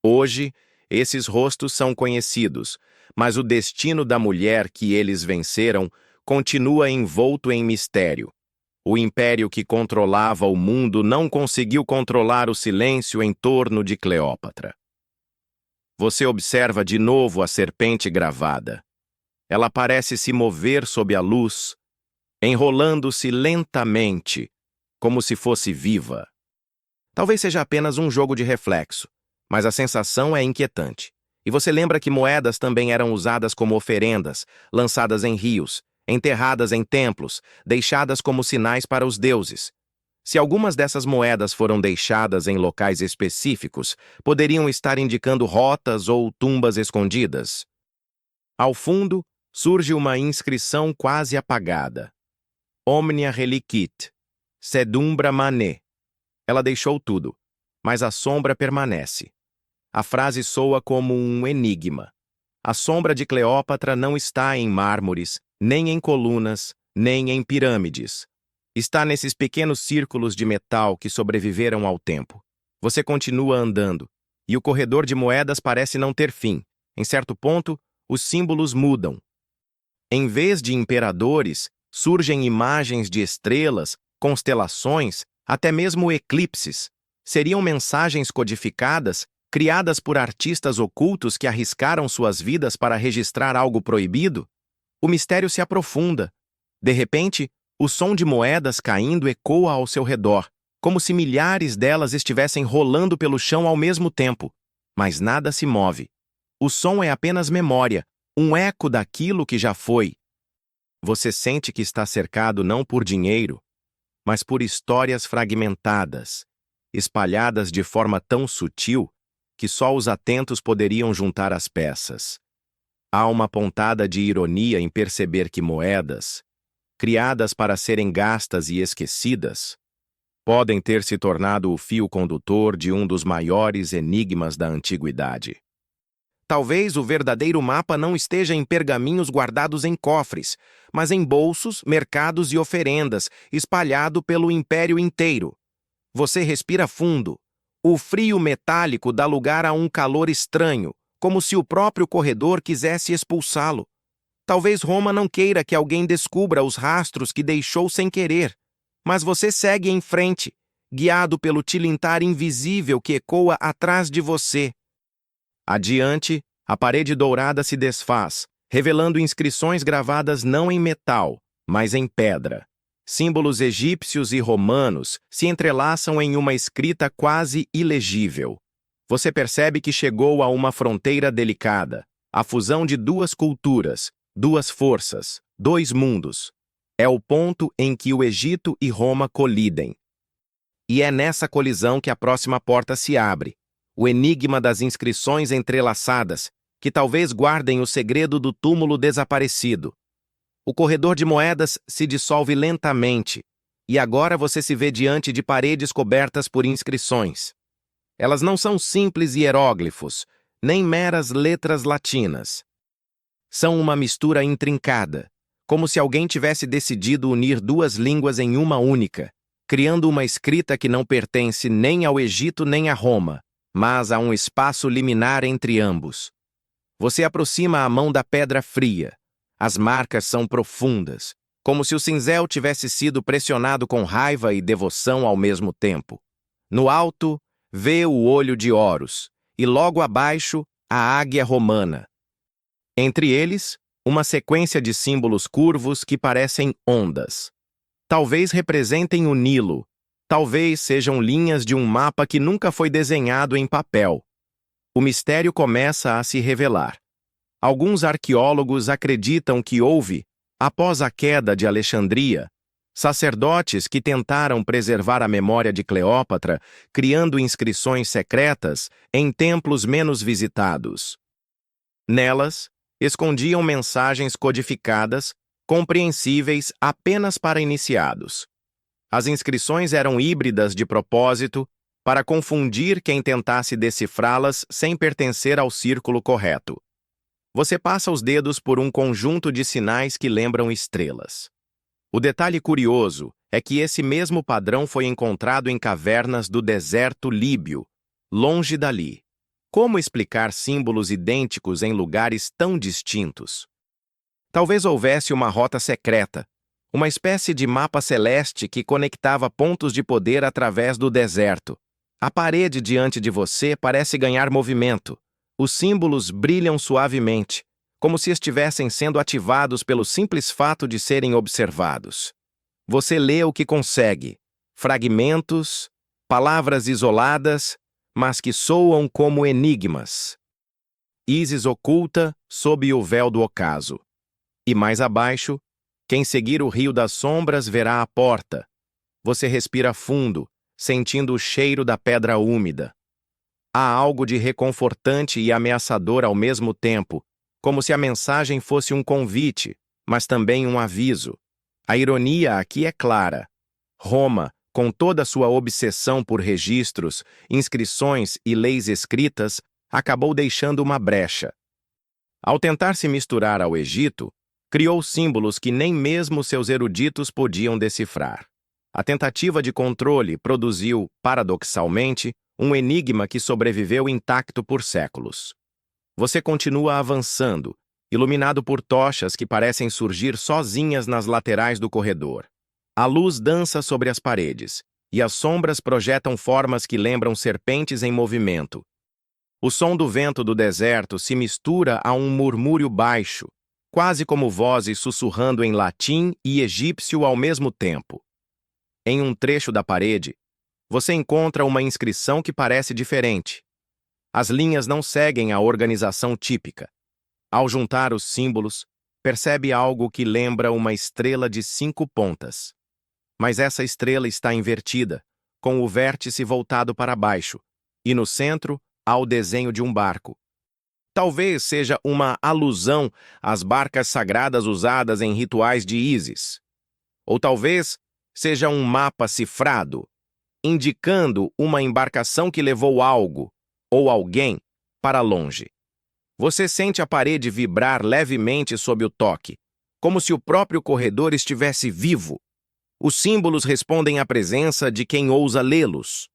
Hoje, esses rostos são conhecidos, mas o destino da mulher que eles venceram continua envolto em mistério. O império que controlava o mundo não conseguiu controlar o silêncio em torno de Cleópatra. Você observa de novo a serpente gravada. Ela parece se mover sob a luz, enrolando-se lentamente, como se fosse viva. Talvez seja apenas um jogo de reflexo, mas a sensação é inquietante. E você lembra que moedas também eram usadas como oferendas, lançadas em rios, enterradas em templos, deixadas como sinais para os deuses. Se algumas dessas moedas foram deixadas em locais específicos, poderiam estar indicando rotas ou tumbas escondidas. Ao fundo, surge uma inscrição quase apagada. Omnia relicit, sedumbra manet. Ela deixou tudo, mas a sombra permanece. A frase soa como um enigma. A sombra de Cleópatra não está em mármores, nem em colunas, nem em pirâmides. Está nesses pequenos círculos de metal que sobreviveram ao tempo. Você continua andando, e o corredor de moedas parece não ter fim. Em certo ponto, os símbolos mudam. Em vez de imperadores, surgem imagens de estrelas, constelações, até mesmo eclipses. Seriam mensagens codificadas, criadas por artistas ocultos que arriscaram suas vidas para registrar algo proibido? O mistério se aprofunda. De repente, o som de moedas caindo ecoa ao seu redor, como se milhares delas estivessem rolando pelo chão ao mesmo tempo. Mas nada se move. O som é apenas memória, um eco daquilo que já foi. Você sente que está cercado não por dinheiro, mas por histórias fragmentadas, espalhadas de forma tão sutil que só os atentos poderiam juntar as peças. Há uma pontada de ironia em perceber que moedas, criadas para serem gastas e esquecidas, podem ter se tornado o fio condutor de um dos maiores enigmas da antiguidade. Talvez o verdadeiro mapa não esteja em pergaminhos guardados em cofres, mas em bolsos, mercados e oferendas, espalhado pelo império inteiro. Você respira fundo. O frio metálico dá lugar a um calor estranho, como se o próprio corredor quisesse expulsá-lo. Talvez Roma não queira que alguém descubra os rastros que deixou sem querer, mas você segue em frente, guiado pelo tilintar invisível que ecoa atrás de você. Adiante, a parede dourada se desfaz, revelando inscrições gravadas não em metal, mas em pedra. Símbolos egípcios e romanos se entrelaçam em uma escrita quase ilegível. Você percebe que chegou a uma fronteira delicada, a fusão de duas culturas, duas forças, dois mundos. É o ponto em que o Egito e Roma colidem. E é nessa colisão que a próxima porta se abre, o enigma das inscrições entrelaçadas, que talvez guardem o segredo do túmulo desaparecido. O corredor de moedas se dissolve lentamente, e agora você se vê diante de paredes cobertas por inscrições. Elas não são simples hieróglifos, nem meras letras latinas. São uma mistura intrincada, como se alguém tivesse decidido unir duas línguas em uma única, criando uma escrita que não pertence nem ao Egito nem a Roma, mas a um espaço liminar entre ambos. Você aproxima a mão da pedra fria. As marcas são profundas, como se o cinzel tivesse sido pressionado com raiva e devoção ao mesmo tempo. No alto, vê o olho de Horus, e logo abaixo, a águia romana. Entre eles, uma sequência de símbolos curvos que parecem ondas. Talvez representem o Nilo, talvez sejam linhas de um mapa que nunca foi desenhado em papel. O mistério começa a se revelar. Alguns arqueólogos acreditam que houve, após a queda de Alexandria, sacerdotes que tentaram preservar a memória de Cleópatra, criando inscrições secretas em templos menos visitados. Nelas, escondiam mensagens codificadas, compreensíveis apenas para iniciados. As inscrições eram híbridas de propósito para confundir quem tentasse decifrá-las sem pertencer ao círculo correto. Você passa os dedos por um conjunto de sinais que lembram estrelas. O detalhe curioso é que esse mesmo padrão foi encontrado em cavernas do deserto líbio, longe dali. Como explicar símbolos idênticos em lugares tão distintos? Talvez houvesse uma rota secreta, uma espécie de mapa celeste que conectava pontos de poder através do deserto. A parede diante de você parece ganhar movimento. Os símbolos brilham suavemente, como se estivessem sendo ativados pelo simples fato de serem observados. Você lê o que consegue, fragmentos, palavras isoladas, mas que soam como enigmas. Ísis oculta sob o véu do ocaso. E mais abaixo, quem seguir o rio das sombras verá a porta. Você respira fundo, sentindo o cheiro da pedra úmida. Há algo de reconfortante e ameaçador ao mesmo tempo, como se a mensagem fosse um convite, mas também um aviso. A ironia aqui é clara. Roma, com toda sua obsessão por registros, inscrições e leis escritas, acabou deixando uma brecha. Ao tentar se misturar ao Egito, criou símbolos que nem mesmo seus eruditos podiam decifrar. A tentativa de controle produziu, paradoxalmente, um enigma que sobreviveu intacto por séculos. Você continua avançando, iluminado por tochas que parecem surgir sozinhas nas laterais do corredor. A luz dança sobre as paredes, e as sombras projetam formas que lembram serpentes em movimento. O som do vento do deserto se mistura a um murmúrio baixo, quase como vozes sussurrando em latim e egípcio ao mesmo tempo. Em um trecho da parede, você encontra uma inscrição que parece diferente. As linhas não seguem a organização típica. Ao juntar os símbolos, percebe algo que lembra uma estrela de 5 pontas. Mas essa estrela está invertida, com o vértice voltado para baixo, e no centro há o desenho de um barco. Talvez seja uma alusão às barcas sagradas usadas em rituais de Ísis. Ou talvez seja um mapa cifrado, indicando uma embarcação que levou algo, ou alguém, para longe. Você sente a parede vibrar levemente sob o toque, como se o próprio corredor estivesse vivo. Os símbolos respondem à presença de quem ousa lê-los.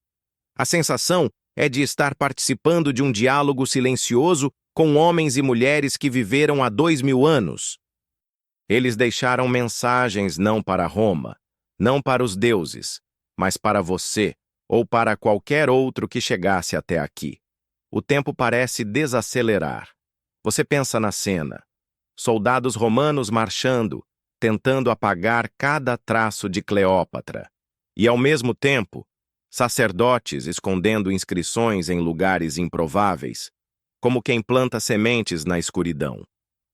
A sensação é de estar participando de um diálogo silencioso com homens e mulheres que viveram há 2000 anos. Eles deixaram mensagens não para Roma, não para os deuses, mas para você ou para qualquer outro que chegasse até aqui. O tempo parece desacelerar. Você pensa na cena. Soldados romanos marchando, tentando apagar cada traço de Cleópatra. E, ao mesmo tempo, sacerdotes escondendo inscrições em lugares improváveis, como quem planta sementes na escuridão.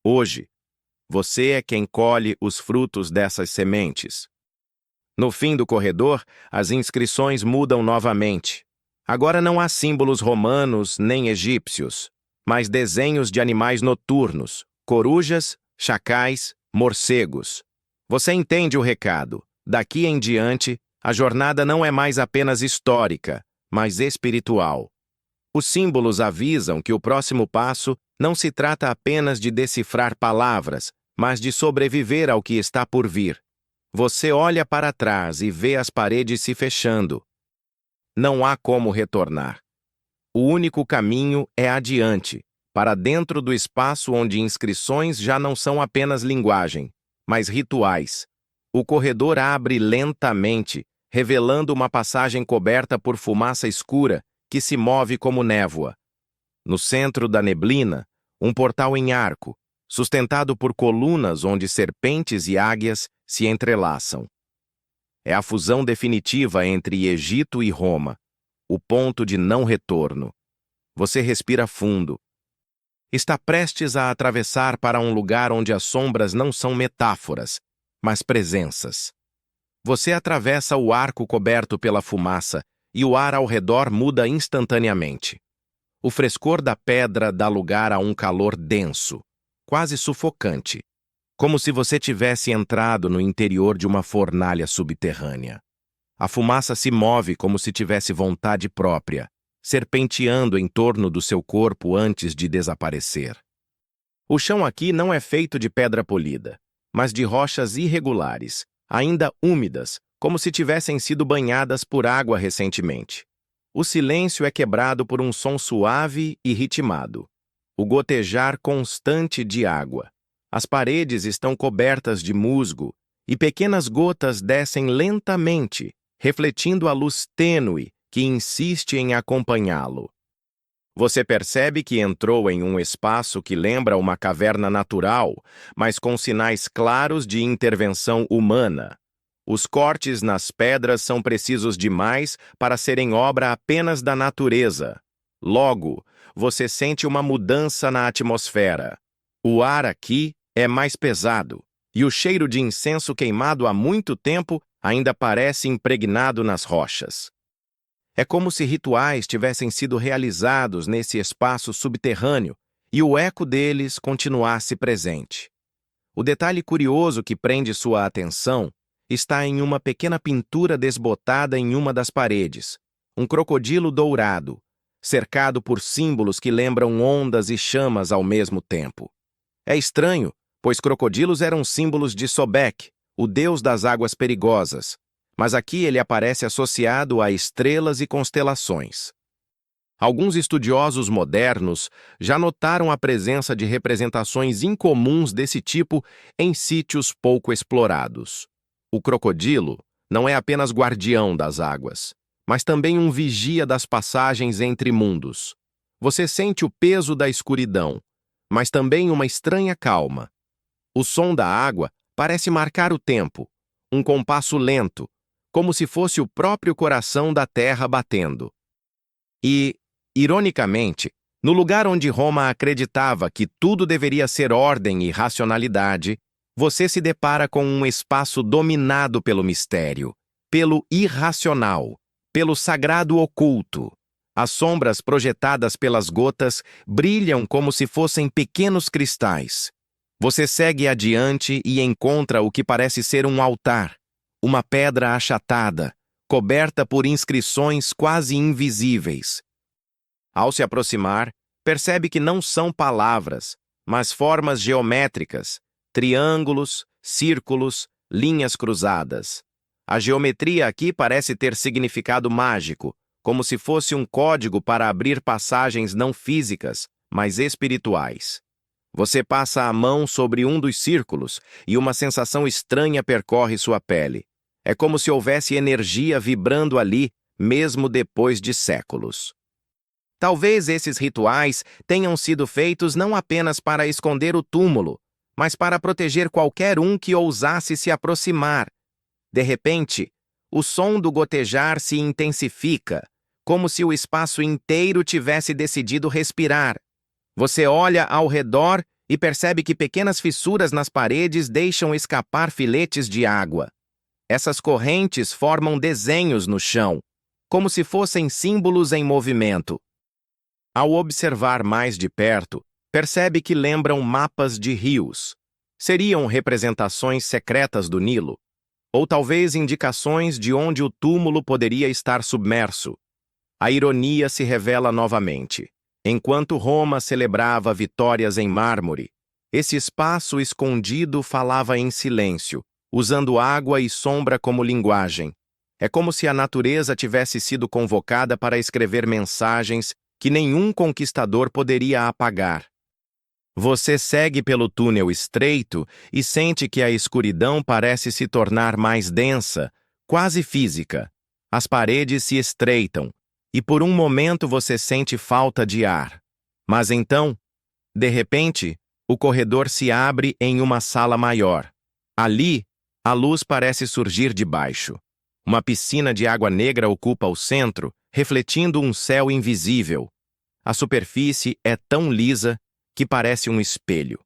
Hoje, você é quem colhe os frutos dessas sementes. No fim do corredor, as inscrições mudam novamente. Agora não há símbolos romanos nem egípcios, mas desenhos de animais noturnos, corujas, chacais, morcegos. Você entende o recado. Daqui em diante, a jornada não é mais apenas histórica, mas espiritual. Os símbolos avisam que o próximo passo não se trata apenas de decifrar palavras, mas de sobreviver ao que está por vir. Você olha para trás e vê as paredes se fechando. Não há como retornar. O único caminho é adiante, para dentro do espaço onde inscrições já não são apenas linguagem, mas rituais. O corredor abre lentamente, revelando uma passagem coberta por fumaça escura que se move como névoa. No centro da neblina, um portal em arco, sustentado por colunas onde serpentes e águias se entrelaçam. É a fusão definitiva entre Egito e Roma, o ponto de não retorno. Você respira fundo. Está prestes a atravessar para um lugar onde as sombras não são metáforas, mas presenças. Você atravessa o arco coberto pela fumaça e o ar ao redor muda instantaneamente. O frescor da pedra dá lugar a um calor denso, quase sufocante, como se você tivesse entrado no interior de uma fornalha subterrânea. A fumaça se move como se tivesse vontade própria, serpenteando em torno do seu corpo antes de desaparecer. O chão aqui não é feito de pedra polida, mas de rochas irregulares, ainda úmidas, como se tivessem sido banhadas por água recentemente. O silêncio é quebrado por um som suave e ritmado, o gotejar constante de água. As paredes estão cobertas de musgo e pequenas gotas descem lentamente, refletindo a luz tênue que insiste em acompanhá-lo. Você percebe que entrou em um espaço que lembra uma caverna natural, mas com sinais claros de intervenção humana. Os cortes nas pedras são precisos demais para serem obra apenas da natureza. Logo, você sente uma mudança na atmosfera. O ar aqui é mais pesado, e o cheiro de incenso queimado há muito tempo ainda parece impregnado nas rochas. É como se rituais tivessem sido realizados nesse espaço subterrâneo e o eco deles continuasse presente. O detalhe curioso que prende sua atenção está em uma pequena pintura desbotada em uma das paredes, um crocodilo dourado, cercado por símbolos que lembram ondas e chamas ao mesmo tempo. É estranho, pois crocodilos eram símbolos de Sobek, o deus das águas perigosas, mas aqui ele aparece associado a estrelas e constelações. Alguns estudiosos modernos já notaram a presença de representações incomuns desse tipo em sítios pouco explorados. O crocodilo não é apenas guardião das águas, mas também um vigia das passagens entre mundos. Você sente o peso da escuridão, mas também uma estranha calma. O som da água parece marcar o tempo, um compasso lento, como se fosse o próprio coração da terra batendo. E, ironicamente, no lugar onde Roma acreditava que tudo deveria ser ordem e racionalidade, você se depara com um espaço dominado pelo mistério, pelo irracional, pelo sagrado oculto. As sombras projetadas pelas gotas brilham como se fossem pequenos cristais. Você segue adiante e encontra o que parece ser um altar, uma pedra achatada, coberta por inscrições quase invisíveis. Ao se aproximar, percebe que não são palavras, mas formas geométricas, triângulos, círculos, linhas cruzadas. A geometria aqui parece ter significado mágico, como se fosse um código para abrir passagens não físicas, mas espirituais. Você passa a mão sobre um dos círculos e uma sensação estranha percorre sua pele. É como se houvesse energia vibrando ali, mesmo depois de séculos. Talvez esses rituais tenham sido feitos não apenas para esconder o túmulo, mas para proteger qualquer um que ousasse se aproximar. De repente, o som do gotejar se intensifica, como se o espaço inteiro tivesse decidido respirar. Você olha ao redor e percebe que pequenas fissuras nas paredes deixam escapar filetes de água. Essas correntes formam desenhos no chão, como se fossem símbolos em movimento. Ao observar mais de perto, percebe que lembram mapas de rios. Seriam representações secretas do Nilo, ou talvez indicações de onde o túmulo poderia estar submerso. A ironia se revela novamente. Enquanto Roma celebrava vitórias em mármore, esse espaço escondido falava em silêncio, usando água e sombra como linguagem. É como se a natureza tivesse sido convocada para escrever mensagens que nenhum conquistador poderia apagar. Você segue pelo túnel estreito e sente que a escuridão parece se tornar mais densa, quase física. As paredes se estreitam, e por um momento você sente falta de ar. Mas então, de repente, o corredor se abre em uma sala maior. Ali, a luz parece surgir de baixo. Uma piscina de água negra ocupa o centro, refletindo um céu invisível. A superfície é tão lisa que parece um espelho.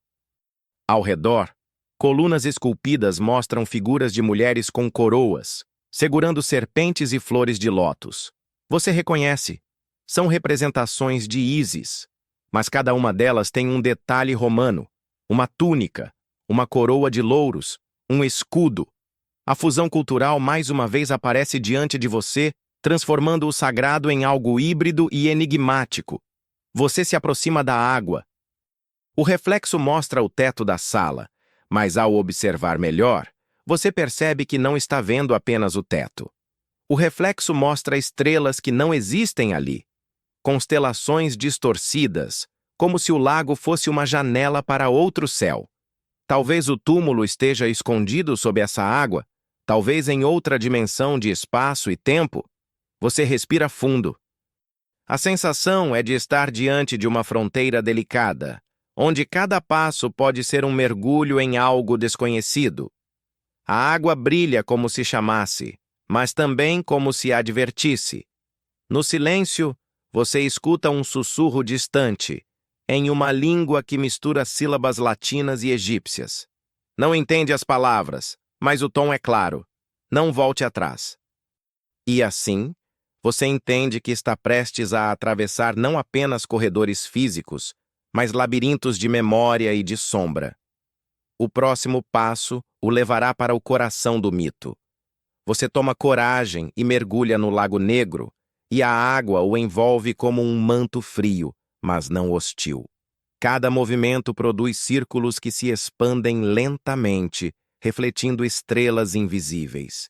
Ao redor, colunas esculpidas mostram figuras de mulheres com coroas, segurando serpentes e flores de lótus. Você reconhece. São representações de Ísis, mas cada uma delas tem um detalhe romano, uma túnica, uma coroa de louros, um escudo. A fusão cultural mais uma vez aparece diante de você, transformando o sagrado em algo híbrido e enigmático. Você se aproxima da água. O reflexo mostra o teto da sala, mas ao observar melhor, você percebe que não está vendo apenas o teto. O reflexo mostra estrelas que não existem ali, constelações distorcidas, como se o lago fosse uma janela para outro céu. Talvez o túmulo esteja escondido sob essa água, talvez em outra dimensão de espaço e tempo. Você respira fundo. A sensação é de estar diante de uma fronteira delicada, onde cada passo pode ser um mergulho em algo desconhecido. A água brilha como se chamasse, mas também como se advertisse. No silêncio, você escuta um sussurro distante, em uma língua que mistura sílabas latinas e egípcias. Não entende as palavras, mas o tom é claro. Não volte atrás. E assim, você entende que está prestes a atravessar não apenas corredores físicos, mas labirintos de memória e de sombra. O próximo passo o levará para o coração do mito. Você toma coragem e mergulha no Lago Negro, e a água o envolve como um manto frio, mas não hostil. Cada movimento produz círculos que se expandem lentamente, refletindo estrelas invisíveis.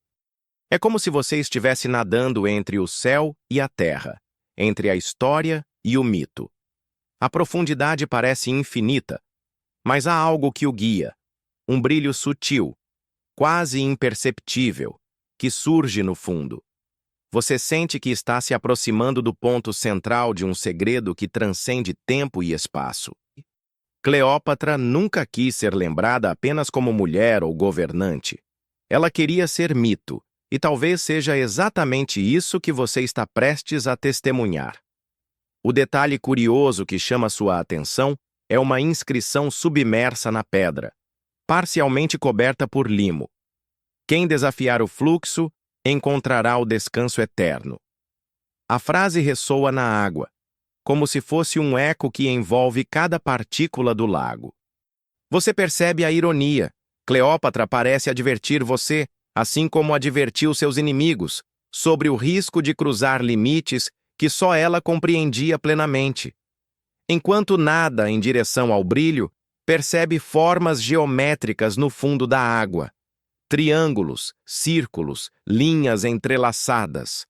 É como se você estivesse nadando entre o céu e a terra, entre a história e o mito. A profundidade parece infinita, mas há algo que o guia, um brilho sutil, quase imperceptível, que surge no fundo. Você sente que está se aproximando do ponto central de um segredo que transcende tempo e espaço. Cleópatra nunca quis ser lembrada apenas como mulher ou governante. Ela queria ser mito, e talvez seja exatamente isso que você está prestes a testemunhar. O detalhe curioso que chama sua atenção é uma inscrição submersa na pedra, parcialmente coberta por limo. Quem desafiar o fluxo encontrará o descanso eterno. A frase ressoa na água, como se fosse um eco que envolve cada partícula do lago. Você percebe a ironia. Cleópatra parece advertir você, assim como advertiu seus inimigos, sobre o risco de cruzar limites que só ela compreendia plenamente. Enquanto nada em direção ao brilho, percebe formas geométricas no fundo da água. Triângulos, círculos, linhas entrelaçadas.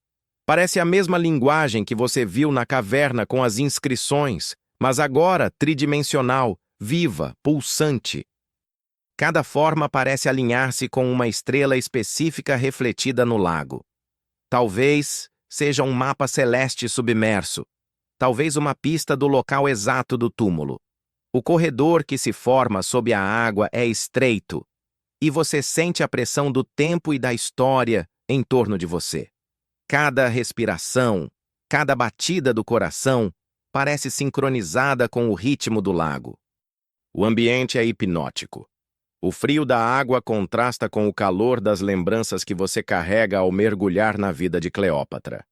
Parece a mesma linguagem que você viu na caverna com as inscrições, mas agora tridimensional, viva, pulsante. Cada forma parece alinhar-se com uma estrela específica refletida no lago. Talvez seja um mapa celeste submerso. Talvez uma pista do local exato do túmulo. O corredor que se forma sob a água é estreito, e você sente a pressão do tempo e da história em torno de você. Cada respiração, cada batida do coração parece sincronizada com o ritmo do lago. O ambiente é hipnótico. O frio da água contrasta com o calor das lembranças que você carrega ao mergulhar na vida de Cleópatra.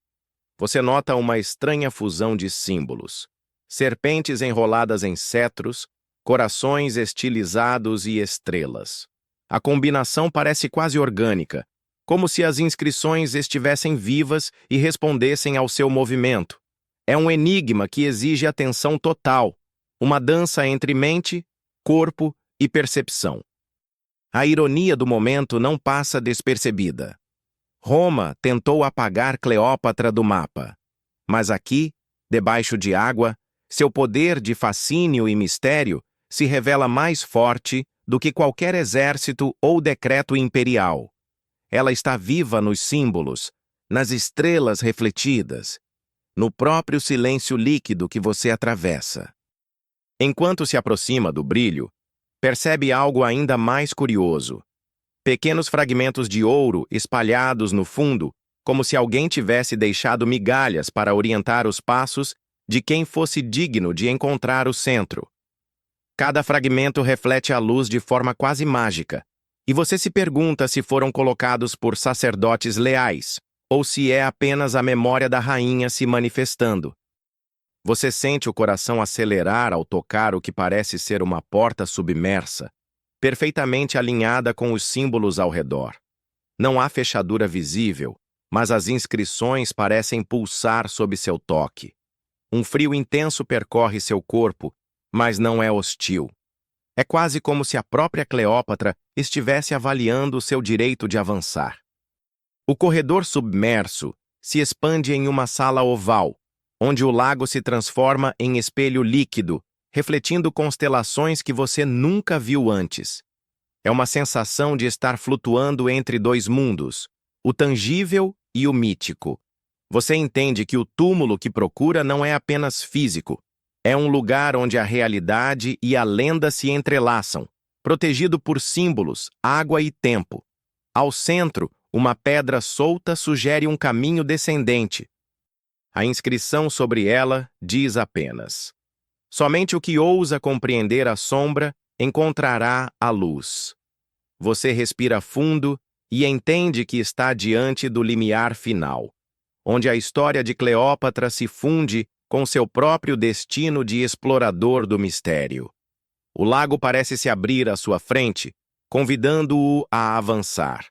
Você nota uma estranha fusão de símbolos. Serpentes enroladas em cetros, corações estilizados e estrelas. A combinação parece quase orgânica, como se as inscrições estivessem vivas e respondessem ao seu movimento. É um enigma que exige atenção total, uma dança entre mente, corpo e percepção. A ironia do momento não passa despercebida. Roma tentou apagar Cleópatra do mapa, mas aqui, debaixo de água, seu poder de fascínio e mistério se revela mais forte do que qualquer exército ou decreto imperial. Ela está viva nos símbolos, nas estrelas refletidas, no próprio silêncio líquido que você atravessa. Enquanto se aproxima do brilho, percebe algo ainda mais curioso. Pequenos fragmentos de ouro espalhados no fundo, como se alguém tivesse deixado migalhas para orientar os passos de quem fosse digno de encontrar o centro. Cada fragmento reflete a luz de forma quase mágica, e você se pergunta se foram colocados por sacerdotes leais, ou se é apenas a memória da rainha se manifestando. Você sente o coração acelerar ao tocar o que parece ser uma porta submersa, perfeitamente alinhada com os símbolos ao redor. Não há fechadura visível, mas as inscrições parecem pulsar sob seu toque. Um frio intenso percorre seu corpo, mas não é hostil. É quase como se a própria Cleópatra estivesse avaliando o seu direito de avançar. O corredor submerso se expande em uma sala oval, onde o lago se transforma em espelho líquido, refletindo constelações que você nunca viu antes. É uma sensação de estar flutuando entre dois mundos, o tangível e o mítico. Você entende que o túmulo que procura não é apenas físico. É um lugar onde a realidade e a lenda se entrelaçam, protegido por símbolos, água e tempo. Ao centro, uma pedra solta sugere um caminho descendente. A inscrição sobre ela diz apenas: somente o que ousa compreender a sombra encontrará a luz. Você respira fundo e entende que está diante do limiar final, onde a história de Cleópatra se funde com seu próprio destino de explorador do mistério. O lago parece se abrir à sua frente, convidando-o a avançar.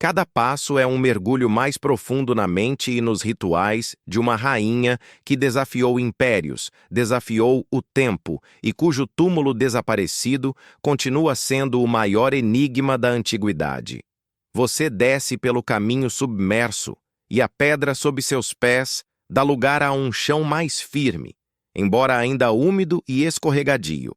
Cada passo é um mergulho mais profundo na mente e nos rituais de uma rainha que desafiou impérios, desafiou o tempo e cujo túmulo desaparecido continua sendo o maior enigma da antiguidade. Você desce pelo caminho submerso e a pedra sob seus pés dá lugar a um chão mais firme, embora ainda úmido e escorregadio.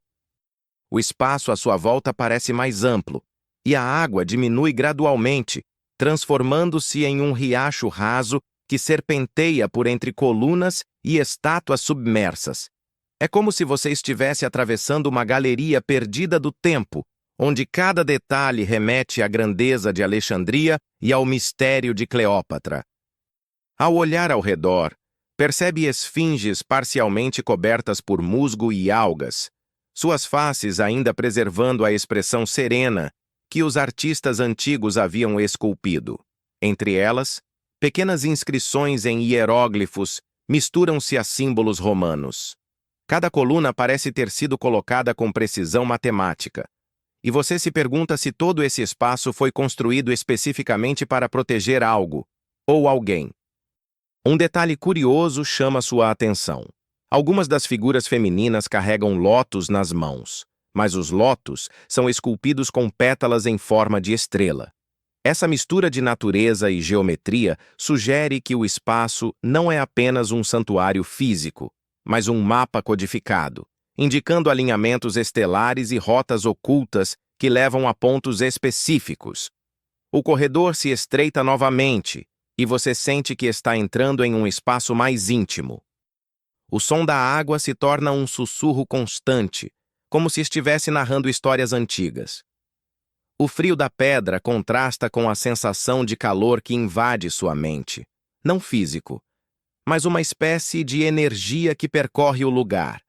O espaço à sua volta parece mais amplo e a água diminui gradualmente, transformando-se em um riacho raso que serpenteia por entre colunas e estátuas submersas. É como se você estivesse atravessando uma galeria perdida do tempo, onde cada detalhe remete à grandeza de Alexandria e ao mistério de Cleópatra. Ao olhar ao redor, percebe esfinges parcialmente cobertas por musgo e algas, suas faces ainda preservando a expressão serena que os artistas antigos haviam esculpido. Entre elas, pequenas inscrições em hieróglifos misturam-se a símbolos romanos. Cada coluna parece ter sido colocada com precisão matemática, e você se pergunta se todo esse espaço foi construído especificamente para proteger algo, ou alguém. Um detalhe curioso chama sua atenção. Algumas das figuras femininas carregam lótus nas mãos, mas os lótus são esculpidos com pétalas em forma de estrela. Essa mistura de natureza e geometria sugere que o espaço não é apenas um santuário físico, mas um mapa codificado, indicando alinhamentos estelares e rotas ocultas que levam a pontos específicos. O corredor se estreita novamente, e você sente que está entrando em um espaço mais íntimo. O som da água se torna um sussurro constante, como se estivesse narrando histórias antigas. O frio da pedra contrasta com a sensação de calor que invade sua mente, não físico, mas uma espécie de energia que percorre o lugar.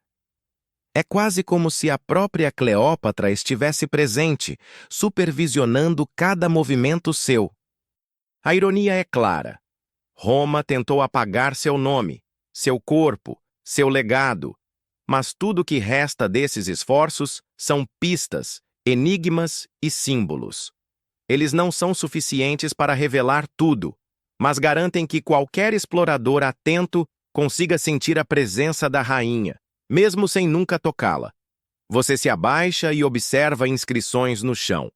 É quase como se a própria Cleópatra estivesse presente, supervisionando cada movimento seu. A ironia é clara. Roma tentou apagar seu nome, seu corpo, seu legado, mas tudo o que resta desses esforços são pistas, enigmas e símbolos. Eles não são suficientes para revelar tudo, mas garantem que qualquer explorador atento consiga sentir a presença da rainha, mesmo sem nunca tocá-la. Você se abaixa e observa inscrições no chão.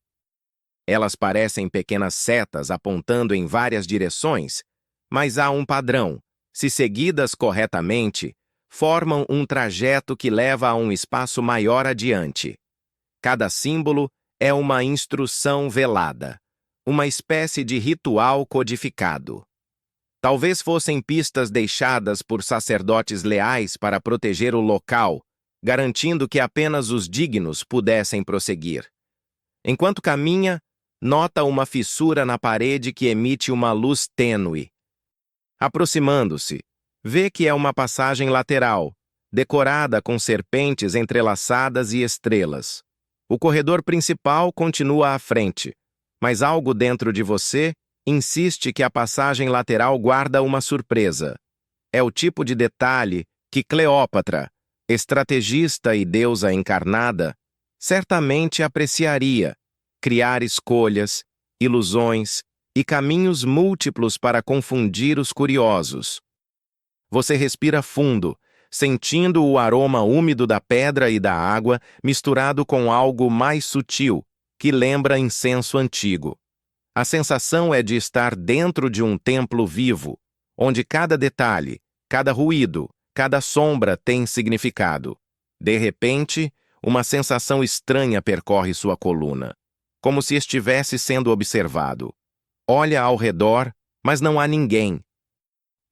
Elas parecem pequenas setas apontando em várias direções, mas há um padrão, se seguidas corretamente, formam um trajeto que leva a um espaço maior adiante. Cada símbolo é uma instrução velada, uma espécie de ritual codificado. Talvez fossem pistas deixadas por sacerdotes leais para proteger o local, garantindo que apenas os dignos pudessem prosseguir. Enquanto caminha, nota uma fissura na parede que emite uma luz tênue. Aproximando-se, vê que é uma passagem lateral, decorada com serpentes entrelaçadas e estrelas. O corredor principal continua à frente, mas algo dentro de você insiste que a passagem lateral guarda uma surpresa. É o tipo de detalhe que Cleópatra, estrategista e deusa encarnada, certamente apreciaria: criar escolhas, ilusões e caminhos múltiplos para confundir os curiosos. Você respira fundo, sentindo o aroma úmido da pedra e da água misturado com algo mais sutil, que lembra incenso antigo. A sensação é de estar dentro de um templo vivo, onde cada detalhe, cada ruído, cada sombra tem significado. De repente, uma sensação estranha percorre sua coluna, como se estivesse sendo observado. Olha ao redor, mas não há ninguém.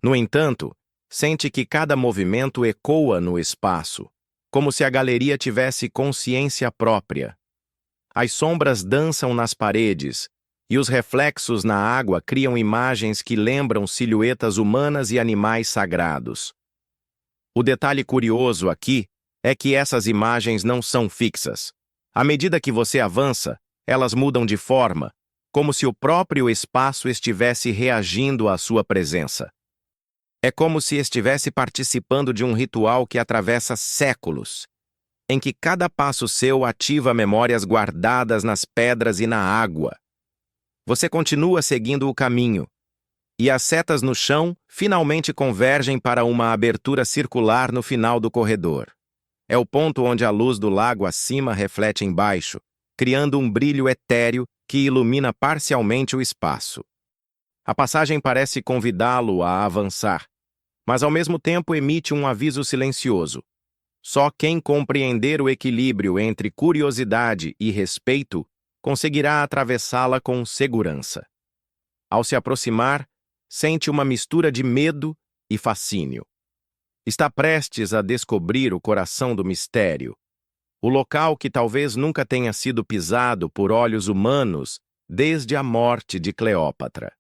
No entanto, sente que cada movimento ecoa no espaço, como se a galeria tivesse consciência própria. As sombras dançam nas paredes, e os reflexos na água criam imagens que lembram silhuetas humanas e animais sagrados. O detalhe curioso aqui é que essas imagens não são fixas. À medida que você avança, elas mudam de forma, como se o próprio espaço estivesse reagindo à sua presença. É como se estivesse participando de um ritual que atravessa séculos, em que cada passo seu ativa memórias guardadas nas pedras e na água. Você continua seguindo o caminho, e as setas no chão finalmente convergem para uma abertura circular no final do corredor. É o ponto onde a luz do lago acima reflete embaixo, criando um brilho etéreo que ilumina parcialmente o espaço. A passagem parece convidá-lo a avançar, mas ao mesmo tempo emite um aviso silencioso. Só quem compreender o equilíbrio entre curiosidade e respeito conseguirá atravessá-la com segurança. Ao se aproximar, sente uma mistura de medo e fascínio. Está prestes a descobrir o coração do mistério, o local que talvez nunca tenha sido pisado por olhos humanos desde a morte de Cleópatra.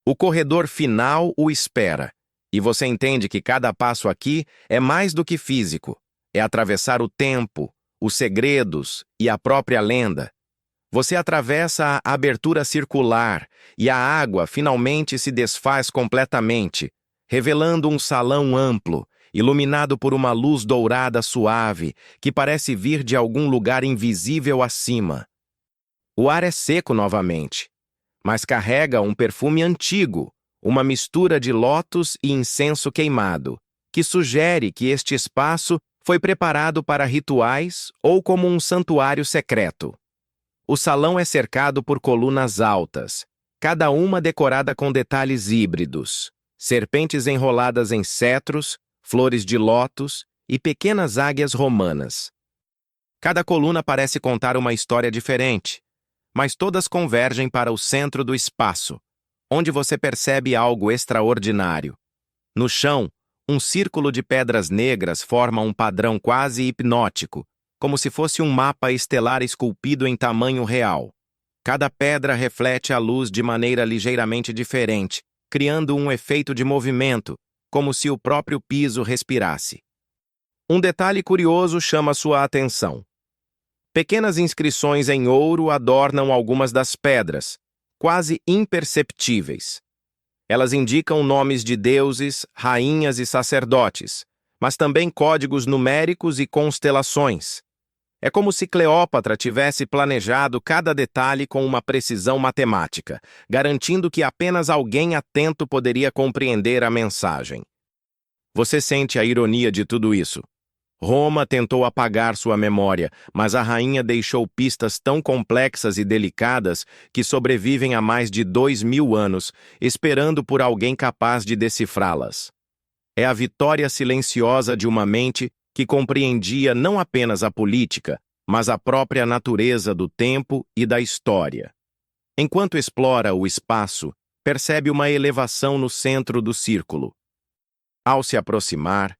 O corredor final o espera, e você entende que cada passo aqui é mais do que físico, é atravessar o tempo, os segredos e a própria lenda. Você atravessa a abertura circular e a água finalmente se desfaz completamente, revelando um salão amplo, iluminado por uma luz dourada suave que parece vir de algum lugar invisível acima. O ar é seco novamente, mas carrega um perfume antigo, uma mistura de lótus e incenso queimado, que sugere que este espaço foi preparado para rituais ou como um santuário secreto. O salão é cercado por colunas altas, cada uma decorada com detalhes híbridos, serpentes enroladas em cetros, flores de lótus e pequenas águias romanas. Cada coluna parece contar uma história diferente, mas todas convergem para o centro do espaço, onde você percebe algo extraordinário. No chão, um círculo de pedras negras forma um padrão quase hipnótico, como se fosse um mapa estelar esculpido em tamanho real. Cada pedra reflete a luz de maneira ligeiramente diferente, criando um efeito de movimento, como se o próprio piso respirasse. Um detalhe curioso chama sua atenção. Pequenas inscrições em ouro adornam algumas das pedras, quase imperceptíveis. Elas indicam nomes de deuses, rainhas e sacerdotes, mas também códigos numéricos e constelações. É como se Cleópatra tivesse planejado cada detalhe com uma precisão matemática, garantindo que apenas alguém atento poderia compreender a mensagem. Você sente a ironia de tudo isso. Roma tentou apagar sua memória, mas a rainha deixou pistas tão complexas e delicadas que sobrevivem há mais de 2000 anos, esperando por alguém capaz de decifrá-las. É a vitória silenciosa de uma mente que compreendia não apenas a política, mas a própria natureza do tempo e da história. Enquanto explora o espaço, percebe uma elevação no centro do círculo. Ao se aproximar,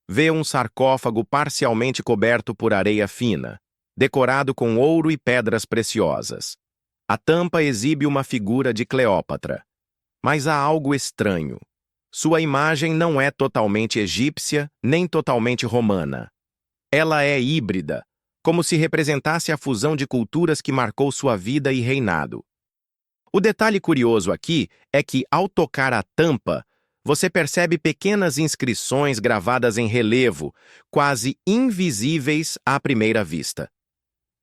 vê um sarcófago parcialmente coberto por areia fina, decorado com ouro e pedras preciosas. A tampa exibe uma figura de Cleópatra. Mas há algo estranho. Sua imagem não é totalmente egípcia nem totalmente romana. Ela é híbrida, como se representasse a fusão de culturas que marcou sua vida e reinado. O detalhe curioso aqui é que, ao tocar a tampa, você percebe pequenas inscrições gravadas em relevo, quase invisíveis à primeira vista.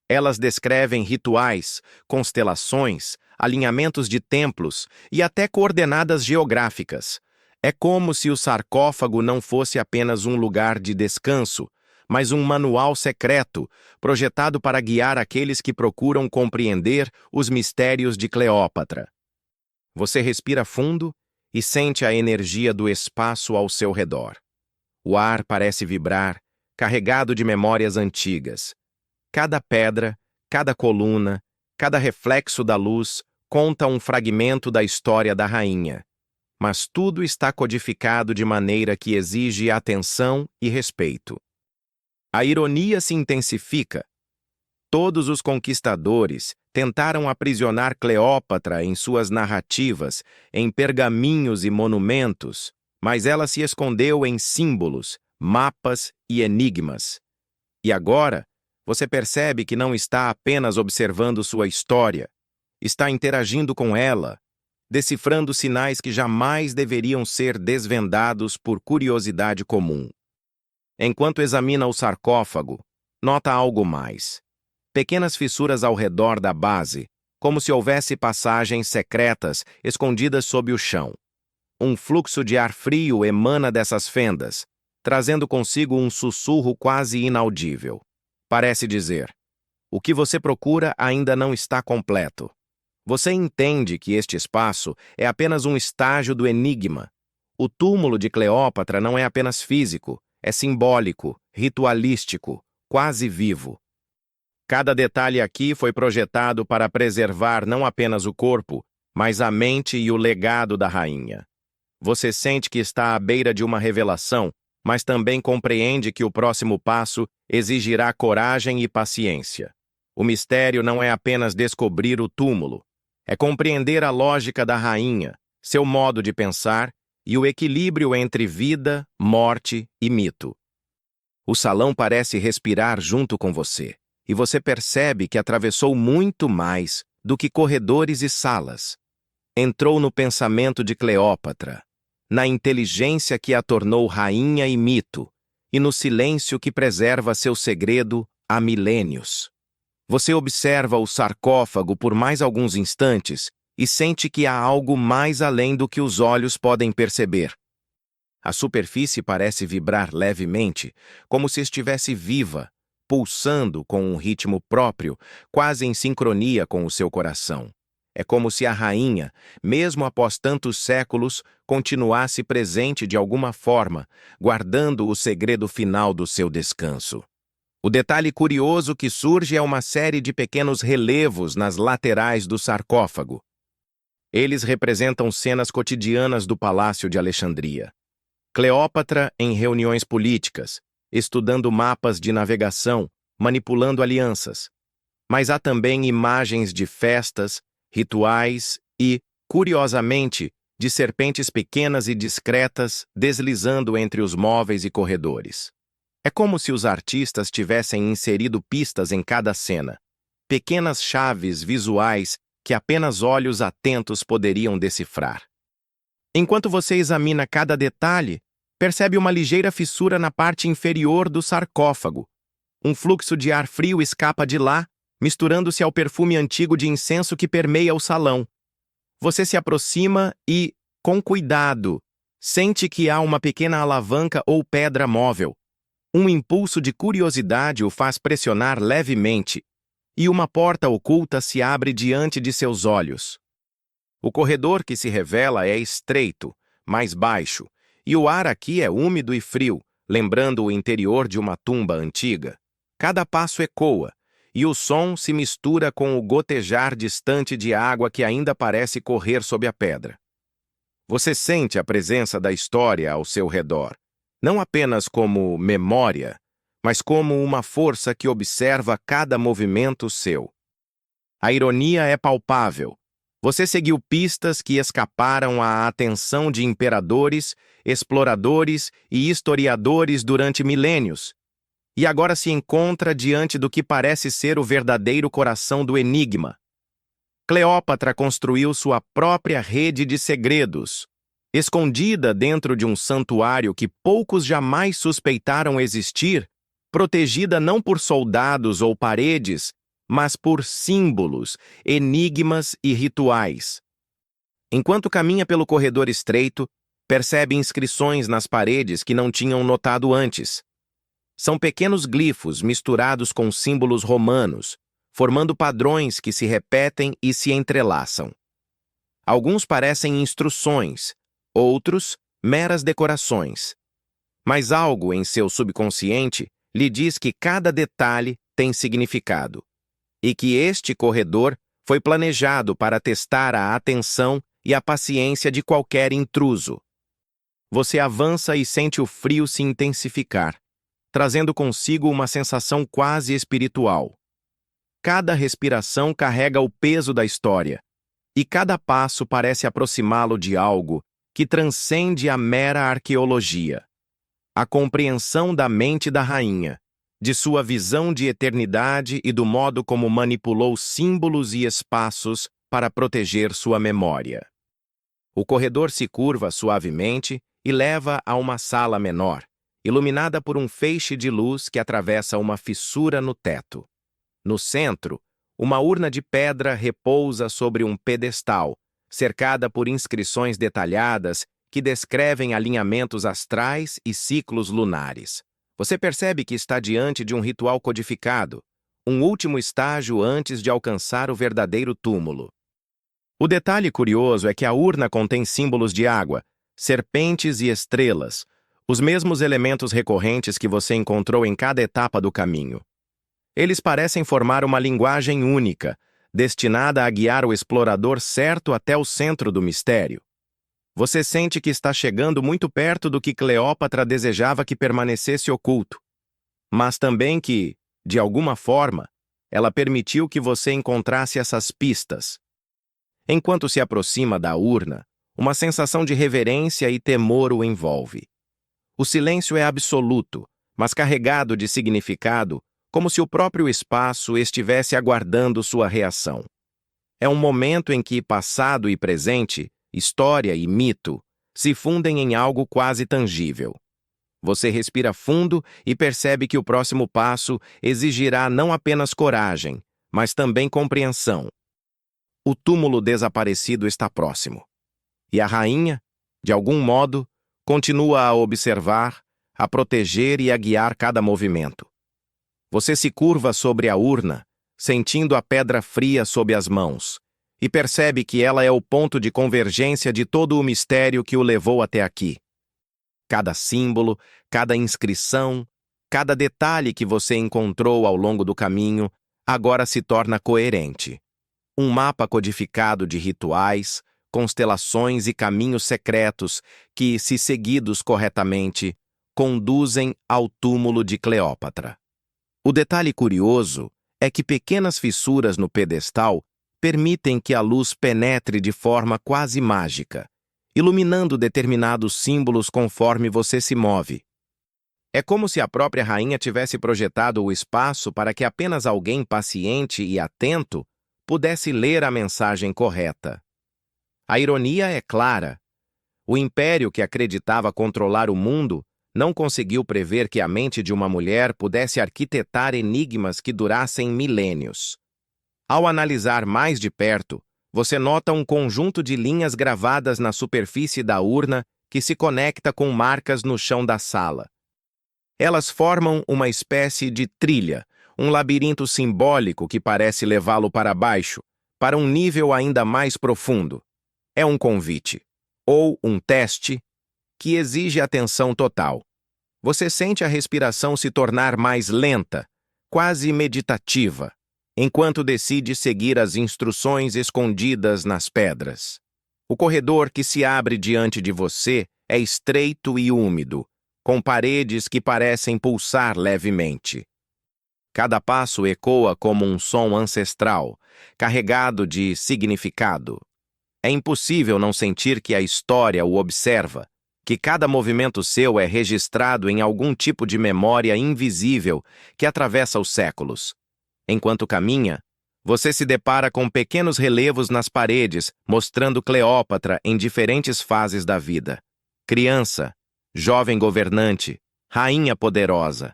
Elas descrevem rituais, constelações, alinhamentos de templos e até coordenadas geográficas. É como se o sarcófago não fosse apenas um lugar de descanso, mas um manual secreto, projetado para guiar aqueles que procuram compreender os mistérios de Cleópatra. Você respira fundo e sente a energia do espaço ao seu redor. O ar parece vibrar, carregado de memórias antigas. Cada pedra, cada coluna, cada reflexo da luz conta um fragmento da história da rainha. Mas tudo está codificado de maneira que exige atenção e respeito. A ironia se intensifica. Todos os conquistadores tentaram aprisionar Cleópatra em suas narrativas, em pergaminhos e monumentos, mas ela se escondeu em símbolos, mapas e enigmas. E agora, você percebe que não está apenas observando sua história, está interagindo com ela, decifrando sinais que jamais deveriam ser desvendados por curiosidade comum. Enquanto examina o sarcófago, nota algo mais. Pequenas fissuras ao redor da base, como se houvesse passagens secretas escondidas sob o chão. Um fluxo de ar frio emana dessas fendas, trazendo consigo um sussurro quase inaudível. Parece dizer: o que você procura ainda não está completo. Você entende que este espaço é apenas um estágio do enigma. O túmulo de Cleópatra não é apenas físico, é simbólico, ritualístico, quase vivo. Cada detalhe aqui foi projetado para preservar não apenas o corpo, mas a mente e o legado da rainha. Você sente que está à beira de uma revelação, mas também compreende que o próximo passo exigirá coragem e paciência. O mistério não é apenas descobrir o túmulo, é compreender a lógica da rainha, seu modo de pensar e o equilíbrio entre vida, morte e mito. O salão parece respirar junto com você, e você percebe que atravessou muito mais do que corredores e salas. Entrou no pensamento de Cleópatra, na inteligência que a tornou rainha e mito, e no silêncio que preserva seu segredo há milênios. Você observa o sarcófago por mais alguns instantes e sente que há algo mais além do que os olhos podem perceber. A superfície parece vibrar levemente, como se estivesse viva, pulsando com um ritmo próprio, quase em sincronia com o seu coração. É como se a rainha, mesmo após tantos séculos, continuasse presente de alguma forma, guardando o segredo final do seu descanso. O detalhe curioso que surge é uma série de pequenos relevos nas laterais do sarcófago. Eles representam cenas cotidianas do Palácio de Alexandria. Cleópatra em reuniões políticas, estudando mapas de navegação, manipulando alianças. Mas há também imagens de festas, rituais e, curiosamente, de serpentes pequenas e discretas deslizando entre os móveis e corredores. É como se os artistas tivessem inserido pistas em cada cena, pequenas chaves visuais que apenas olhos atentos poderiam decifrar. Enquanto você examina cada detalhe, percebe uma ligeira fissura na parte inferior do sarcófago. Um fluxo de ar frio escapa de lá, misturando-se ao perfume antigo de incenso que permeia o salão. Você se aproxima e, com cuidado, sente que há uma pequena alavanca ou pedra móvel. Um impulso de curiosidade o faz pressionar levemente, e uma porta oculta se abre diante de seus olhos. O corredor que se revela é estreito, mais baixo, e o ar aqui é úmido e frio, lembrando o interior de uma tumba antiga. Cada passo ecoa, e o som se mistura com o gotejar distante de água que ainda parece correr sob a pedra. Você sente a presença da história ao seu redor, não apenas como memória, mas como uma força que observa cada movimento seu. A ironia é palpável. Você seguiu pistas que escaparam à atenção de imperadores, exploradores e historiadores durante milênios, e agora se encontra diante do que parece ser o verdadeiro coração do enigma. Cleópatra construiu sua própria rede de segredos, escondida dentro de um santuário que poucos jamais suspeitaram existir, protegida não por soldados ou paredes, mas por símbolos, enigmas e rituais. Enquanto caminha pelo corredor estreito, percebe inscrições nas paredes que não tinham notado antes. São pequenos glifos misturados com símbolos romanos, formando padrões que se repetem e se entrelaçam. Alguns parecem instruções, outros, meras decorações. Mas algo em seu subconsciente lhe diz que cada detalhe tem significado, e que este corredor foi planejado para testar a atenção e a paciência de qualquer intruso. Você avança e sente o frio se intensificar, trazendo consigo uma sensação quase espiritual. Cada respiração carrega o peso da história, e cada passo parece aproximá-lo de algo que transcende a mera arqueologia. A compreensão da mente da rainha, de sua visão de eternidade e do modo como manipulou símbolos e espaços para proteger sua memória. O corredor se curva suavemente e leva a uma sala menor, iluminada por um feixe de luz que atravessa uma fissura no teto. No centro, uma urna de pedra repousa sobre um pedestal, cercada por inscrições detalhadas que descrevem alinhamentos astrais e ciclos lunares. Você percebe que está diante de um ritual codificado, um último estágio antes de alcançar o verdadeiro túmulo. O detalhe curioso é que a urna contém símbolos de água, serpentes e estrelas, os mesmos elementos recorrentes que você encontrou em cada etapa do caminho. Eles parecem formar uma linguagem única, destinada a guiar o explorador certo até o centro do mistério. Você sente que está chegando muito perto do que Cleópatra desejava que permanecesse oculto, mas também que, de alguma forma, ela permitiu que você encontrasse essas pistas. Enquanto se aproxima da urna, uma sensação de reverência e temor o envolve. O silêncio é absoluto, mas carregado de significado, como se o próprio espaço estivesse aguardando sua reação. É um momento em que passado e presente, história e mito, se fundem em algo quase tangível. Você respira fundo e percebe que o próximo passo exigirá não apenas coragem, mas também compreensão. O túmulo desaparecido está próximo. E a rainha, de algum modo, continua a observar, a proteger e a guiar cada movimento. Você se curva sobre a urna, sentindo a pedra fria sob as mãos, e percebe que ela é o ponto de convergência de todo o mistério que o levou até aqui. Cada símbolo, cada inscrição, cada detalhe que você encontrou ao longo do caminho, agora se torna coerente. Um mapa codificado de rituais, constelações e caminhos secretos que, se seguidos corretamente, conduzem ao túmulo de Cleópatra. O detalhe curioso é que pequenas fissuras no pedestal permitem que a luz penetre de forma quase mágica, iluminando determinados símbolos conforme você se move. É como se a própria rainha tivesse projetado o espaço para que apenas alguém paciente e atento pudesse ler a mensagem correta. A ironia é clara. O império que acreditava controlar o mundo não conseguiu prever que a mente de uma mulher pudesse arquitetar enigmas que durassem milênios. Ao analisar mais de perto, você nota um conjunto de linhas gravadas na superfície da urna que se conecta com marcas no chão da sala. Elas formam uma espécie de trilha, um labirinto simbólico que parece levá-lo para baixo, para um nível ainda mais profundo. É um convite, ou um teste, que exige atenção total. Você sente a respiração se tornar mais lenta, quase meditativa, enquanto decide seguir as instruções escondidas nas pedras. O corredor que se abre diante de você é estreito e úmido, com paredes que parecem pulsar levemente. Cada passo ecoa como um som ancestral, carregado de significado. É impossível não sentir que a história o observa, que cada movimento seu é registrado em algum tipo de memória invisível que atravessa os séculos. Enquanto caminha, você se depara com pequenos relevos nas paredes, mostrando Cleópatra em diferentes fases da vida. Criança, jovem governante, rainha poderosa.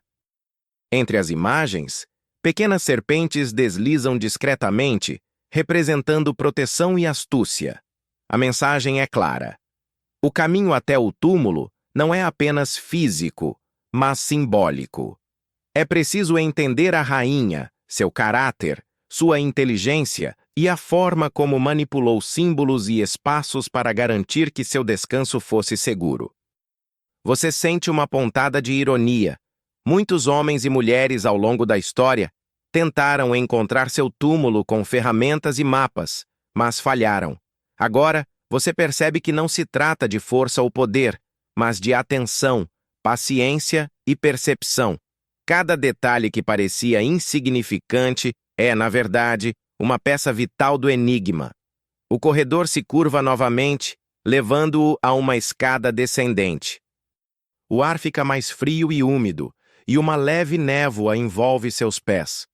Entre as imagens, pequenas serpentes deslizam discretamente, representando proteção e astúcia. A mensagem é clara. O caminho até o túmulo não é apenas físico, mas simbólico. É preciso entender a rainha, seu caráter, sua inteligência e a forma como manipulou símbolos e espaços para garantir que seu descanso fosse seguro. Você sente uma pontada de ironia. Muitos homens e mulheres ao longo da história tentaram encontrar seu túmulo com ferramentas e mapas, mas falharam. Agora, você percebe que não se trata de força ou poder, mas de atenção, paciência e percepção. Cada detalhe que parecia insignificante é, na verdade, uma peça vital do enigma. O corredor se curva novamente, levando-o a uma escada descendente. O ar fica mais frio e úmido, e uma leve névoa envolve seus pés.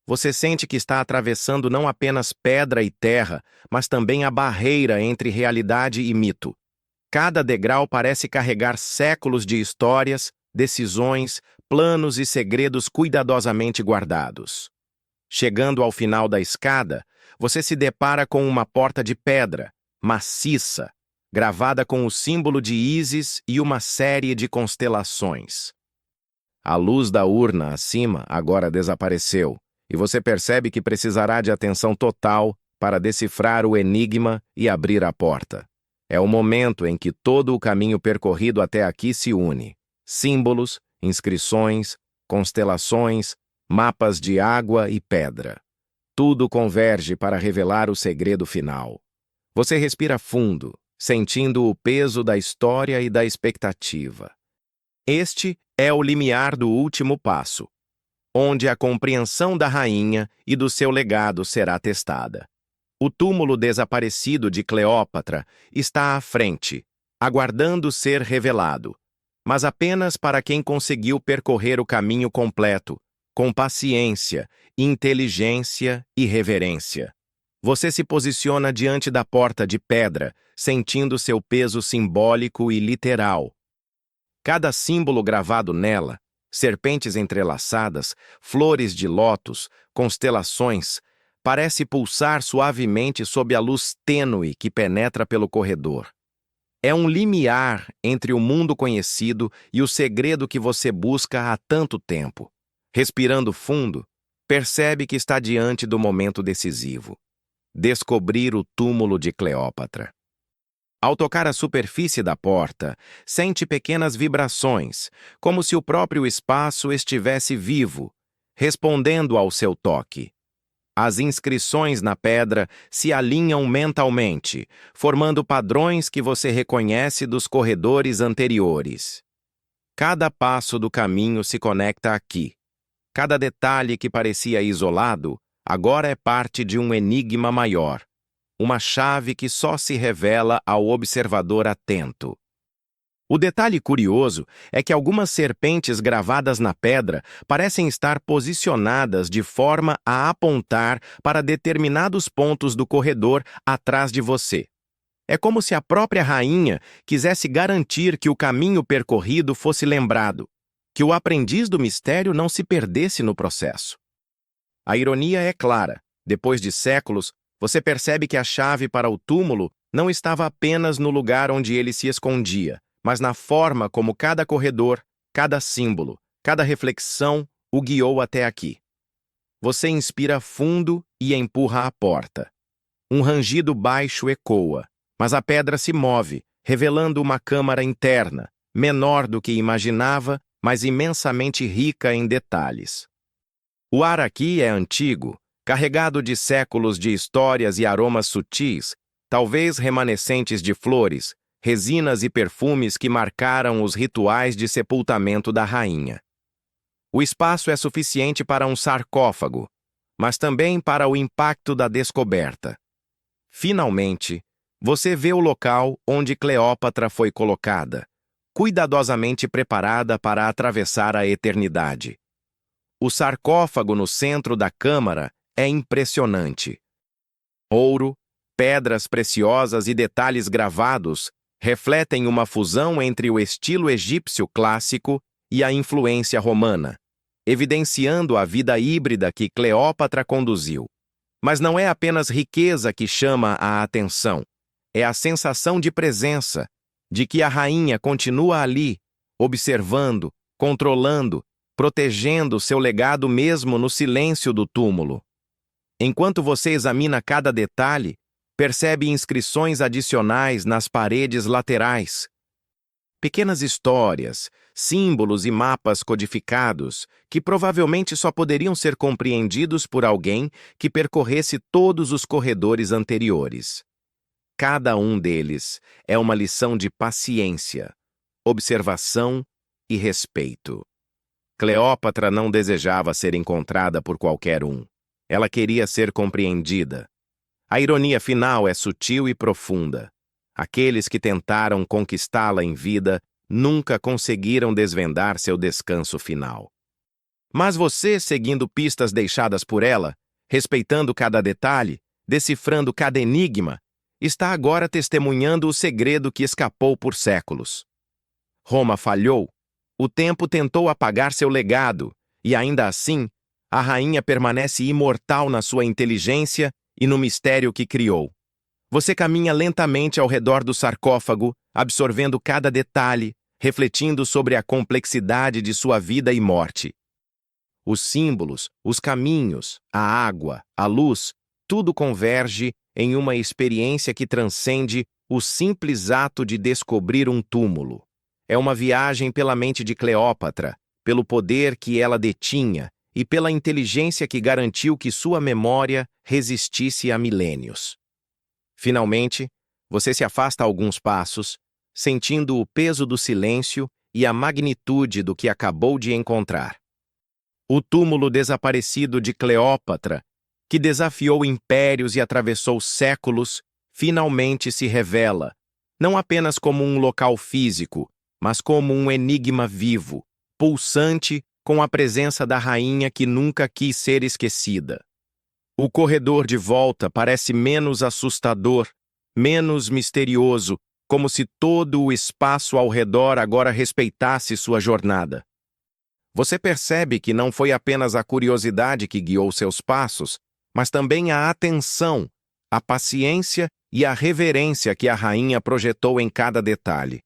Você sente que está atravessando não apenas pedra e terra, mas também a barreira entre realidade e mito. Cada degrau parece carregar séculos de histórias, decisões, planos e segredos cuidadosamente guardados. Chegando ao final da escada, você se depara com uma porta de pedra, maciça, gravada com o símbolo de Ísis e uma série de constelações. A luz da urna acima agora desapareceu, e você percebe que precisará de atenção total para decifrar o enigma e abrir a porta. É o momento em que todo o caminho percorrido até aqui se une. Símbolos, inscrições, constelações, mapas de água e pedra. Tudo converge para revelar o segredo final. Você respira fundo, sentindo o peso da história e da expectativa. Este é o limiar do último passo, onde a compreensão da rainha e do seu legado será testada. O túmulo desaparecido de Cleópatra está à frente, aguardando ser revelado, mas apenas para quem conseguiu percorrer o caminho completo, com paciência, inteligência e reverência. Você se posiciona diante da porta de pedra, sentindo seu peso simbólico e literal. Cada símbolo gravado nela, serpentes entrelaçadas, flores de lótus, constelações, parece pulsar suavemente sob a luz tênue que penetra pelo corredor. É um limiar entre o mundo conhecido e o segredo que você busca há tanto tempo. Respirando fundo, percebe que está diante do momento decisivo. Descobrir o túmulo de Cleópatra. Ao tocar a superfície da porta, sente pequenas vibrações, como se o próprio espaço estivesse vivo, respondendo ao seu toque. As inscrições na pedra se alinham mentalmente, formando padrões que você reconhece dos corredores anteriores. Cada passo do caminho se conecta aqui. Cada detalhe que parecia isolado, agora é parte de um enigma maior. Uma chave que só se revela ao observador atento. O detalhe curioso é que algumas serpentes gravadas na pedra parecem estar posicionadas de forma a apontar para determinados pontos do corredor atrás de você. É como se a própria rainha quisesse garantir que o caminho percorrido fosse lembrado, que o aprendiz do mistério não se perdesse no processo. A ironia é clara. Depois de séculos, você percebe que a chave para o túmulo não estava apenas no lugar onde ele se escondia, mas na forma como cada corredor, cada símbolo, cada reflexão o guiou até aqui. Você inspira fundo e empurra a porta. Um rangido baixo ecoa, mas a pedra se move, revelando uma câmara interna, menor do que imaginava, mas imensamente rica em detalhes. O ar aqui é antigo, carregado de séculos de histórias e aromas sutis, talvez remanescentes de flores, resinas e perfumes que marcaram os rituais de sepultamento da rainha. O espaço é suficiente para um sarcófago, mas também para o impacto da descoberta. Finalmente, você vê o local onde Cleópatra foi colocada, cuidadosamente preparada para atravessar a eternidade. O sarcófago no centro da câmara é impressionante. Ouro, pedras preciosas e detalhes gravados refletem uma fusão entre o estilo egípcio clássico e a influência romana, evidenciando a vida híbrida que Cleópatra conduziu. Mas não é apenas riqueza que chama a atenção, é a sensação de presença, de que a rainha continua ali, observando, controlando, protegendo seu legado mesmo no silêncio do túmulo. Enquanto você examina cada detalhe, percebe inscrições adicionais nas paredes laterais. Pequenas histórias, símbolos e mapas codificados que provavelmente só poderiam ser compreendidos por alguém que percorresse todos os corredores anteriores. Cada um deles é uma lição de paciência, observação e respeito. Cleópatra não desejava ser encontrada por qualquer um. Ela queria ser compreendida. A ironia final é sutil e profunda. Aqueles que tentaram conquistá-la em vida nunca conseguiram desvendar seu descanso final. Mas você, seguindo pistas deixadas por ela, respeitando cada detalhe, decifrando cada enigma, está agora testemunhando o segredo que escapou por séculos. Roma falhou, o tempo tentou apagar seu legado, e ainda assim, a rainha permanece imortal na sua inteligência e no mistério que criou. Você caminha lentamente ao redor do sarcófago, absorvendo cada detalhe, refletindo sobre a complexidade de sua vida e morte. Os símbolos, os caminhos, a água, a luz, tudo converge em uma experiência que transcende o simples ato de descobrir um túmulo. É uma viagem pela mente de Cleópatra, pelo poder que ela detinha e pela inteligência que garantiu que sua memória resistisse a milênios. Finalmente, você se afasta alguns passos, sentindo o peso do silêncio e a magnitude do que acabou de encontrar. O túmulo desaparecido de Cleópatra, que desafiou impérios e atravessou séculos, finalmente se revela, não apenas como um local físico, mas como um enigma vivo, pulsante com a presença da rainha que nunca quis ser esquecida. O corredor de volta parece menos assustador, menos misterioso, como se todo o espaço ao redor agora respeitasse sua jornada. Você percebe que não foi apenas a curiosidade que guiou seus passos, mas também a atenção, a paciência e a reverência que a rainha projetou em cada detalhe.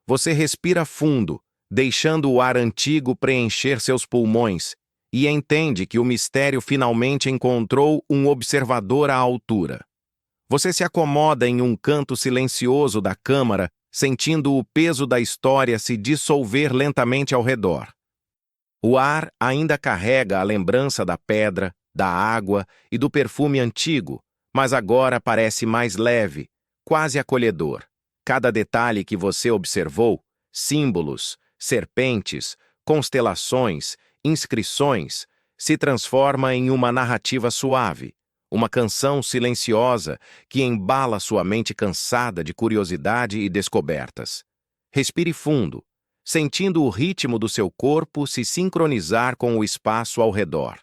Você respira fundo, deixando o ar antigo preencher seus pulmões, e entende que o mistério finalmente encontrou um observador à altura. Você se acomoda em um canto silencioso da câmara, sentindo o peso da história se dissolver lentamente ao redor. O ar ainda carrega a lembrança da pedra, da água e do perfume antigo, mas agora parece mais leve, quase acolhedor. Cada detalhe que você observou, símbolos, serpentes, constelações, inscrições, se transforma em uma narrativa suave, uma canção silenciosa que embala sua mente cansada de curiosidade e descobertas. Respire fundo, sentindo o ritmo do seu corpo se sincronizar com o espaço ao redor.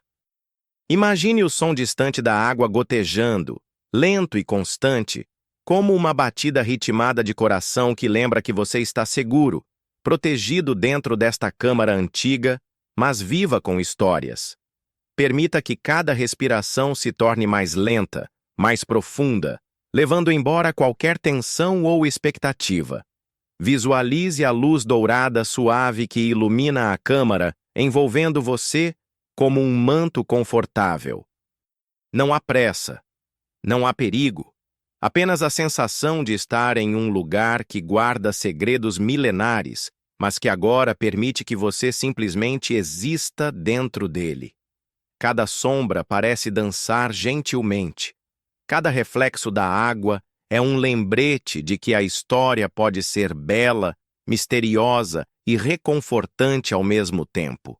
Imagine o som distante da água gotejando, lento e constante, como uma batida ritmada de coração que lembra que você está seguro, protegido dentro desta câmara antiga, mas viva com histórias. Permita que cada respiração se torne mais lenta, mais profunda, levando embora qualquer tensão ou expectativa. Visualize a luz dourada suave que ilumina a câmara, envolvendo você como um manto confortável. Não há pressa, não há perigo, Apenas a sensação de estar em um lugar que guarda segredos milenares, mas que agora permite que você simplesmente exista dentro dele. Cada sombra parece dançar gentilmente. Cada reflexo da água é um lembrete de que a história pode ser bela, misteriosa e reconfortante ao mesmo tempo.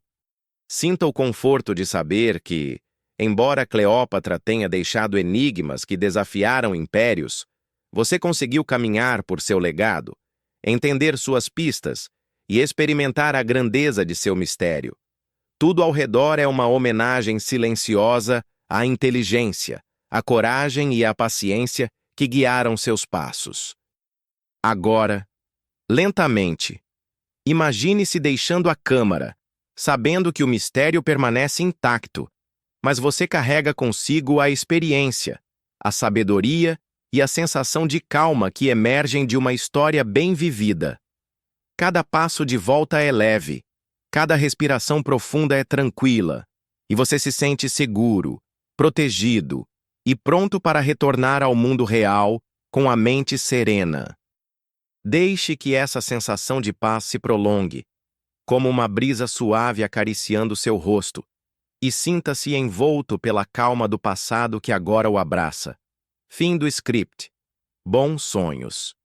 Sinta o conforto de saber que, embora Cleópatra tenha deixado enigmas que desafiaram impérios, você conseguiu caminhar por seu legado, entender suas pistas e experimentar a grandeza de seu mistério. Tudo ao redor é uma homenagem silenciosa à inteligência, à coragem e à paciência que guiaram seus passos. Agora, lentamente, imagine-se deixando a câmara, sabendo que o mistério permanece intacto, mas você carrega consigo a experiência, a sabedoria e a sensação de calma que emergem de uma história bem vivida. Cada passo de volta é leve, cada respiração profunda é tranquila, e você se sente seguro, protegido e pronto para retornar ao mundo real com a mente serena. Deixe que essa sensação de paz se prolongue, como uma brisa suave acariciando seu rosto, e sinta-se envolto pela calma do passado que agora o abraça. Fim do script. Bons sonhos.